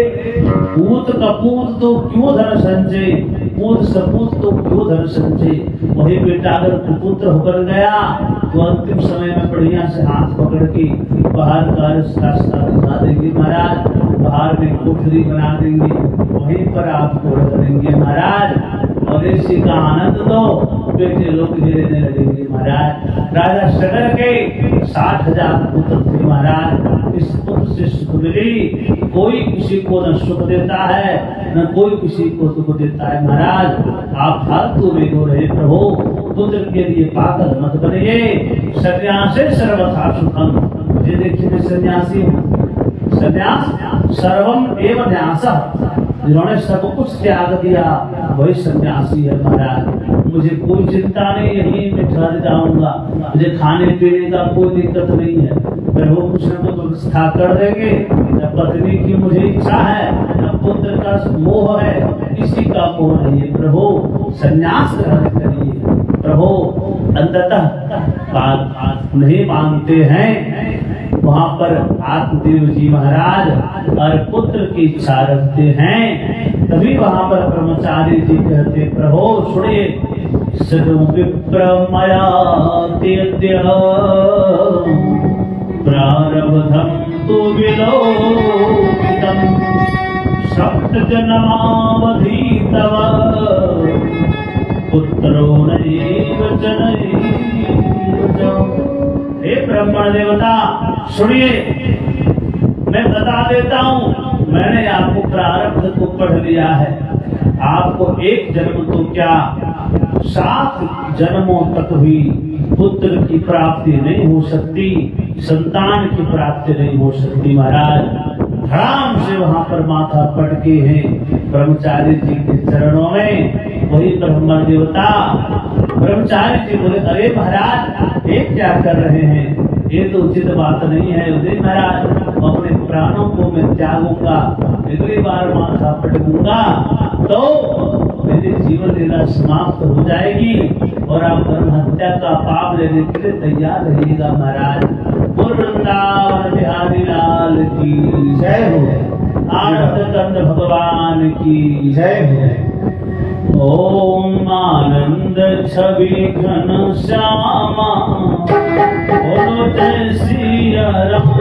पूत कपूत तो क्यों धन संचय, पूत सपूत तो क्यों धन संचय। वही बेटा अगर कुपुत्र होकर गया तो अंतिम समय में बढ़िया से हाथ पकड़ के बाहर का रास्ता बना देंगे महाराज, बाहर में कोठरी बना देंगे, वहीं पर आपको रख देंगे महाराज, और इसी का आनंद तो बेटे लोग लेने लगेंगे महाराज। राजा सगर के 60,000 पुत्र थे महाराज। इस पुत्र से सुख मिली, कोई किसी को न सुख देता है न कोई किसी को सुख देता है। महाराज, आप फालतू में रो रहे प्रभु, पुत्र के लिए पागल मत बनिए। सन्यासे सर्वथा सुखम, ये देखिए मैं सन्यासी हूँ। सन्यास सर्वम एवं न्यासः, जिन्होंने सब कुछ त्याग दिया वही सन्यासी है महाराज। मुझे कोई चिंता नहीं, यही मैं ठहर जाऊंगा, मुझे खाने पीने का कोई दिक्कत नहीं है। प्रभु कुछ न कुछ व्यवस्था कर देंगे। न पत्नी की मुझे इच्छा है, न पुत्र का मोह है, किसी का मोह नहीं है। प्रभु सन्यास ग्रहण करिए। प्रभु अंततः बात नहीं मानते हैं। वहां पर आत्मदेव जी महाराज और पुत्र की इच्छा रखते हैं। तभी वहां पर ब्रह्मचारी जी कहते, प्रभु सुनिए, सदु विप्रमया तेद्य प्रारब्धं तु विलोकितं सप्तजन्मावधि तव पुत्रो नैव जनैव। हे ब्राह्मण देवता सुनिए, मैं बता देता हूँ, मैंने आपको प्रारब्ध को पढ़ लिया है। आपको एक जन्म तो क्या 7 जन्मों तक भी पुत्र की प्राप्ति नहीं हो सकती, संतान की प्राप्ति नहीं हो सकती। महाराज धड़ाम से वहां पर माथा पटके हैं ब्रह्मचारी जी के चरणों में। वही ब्रह्मण देवता ब्रह्मचारी जी बोले, अरे महाराज ये क्या कर रहे हैं, ये तो उचित बात नहीं है। उदय महाराज, अपने प्राणों को मैं त्यागूंगा, अगली बार माथा पटकूंगा तो मेरी जीवन लीला समाप्त हो जाएगी और आप धर्म हत्या का पाप लेने के लिए तैयार रहिएगा। महाराज वृंदावन बिहारी लाल की जय हो, आनंद कंद भगवान की जय हो। ओम आनंद छवि घन श्यामा बोलो जय सिया राम।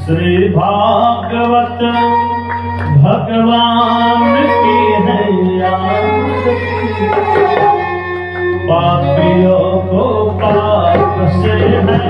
श्री भागवत भगवान की है याद, पापियों को पाप से है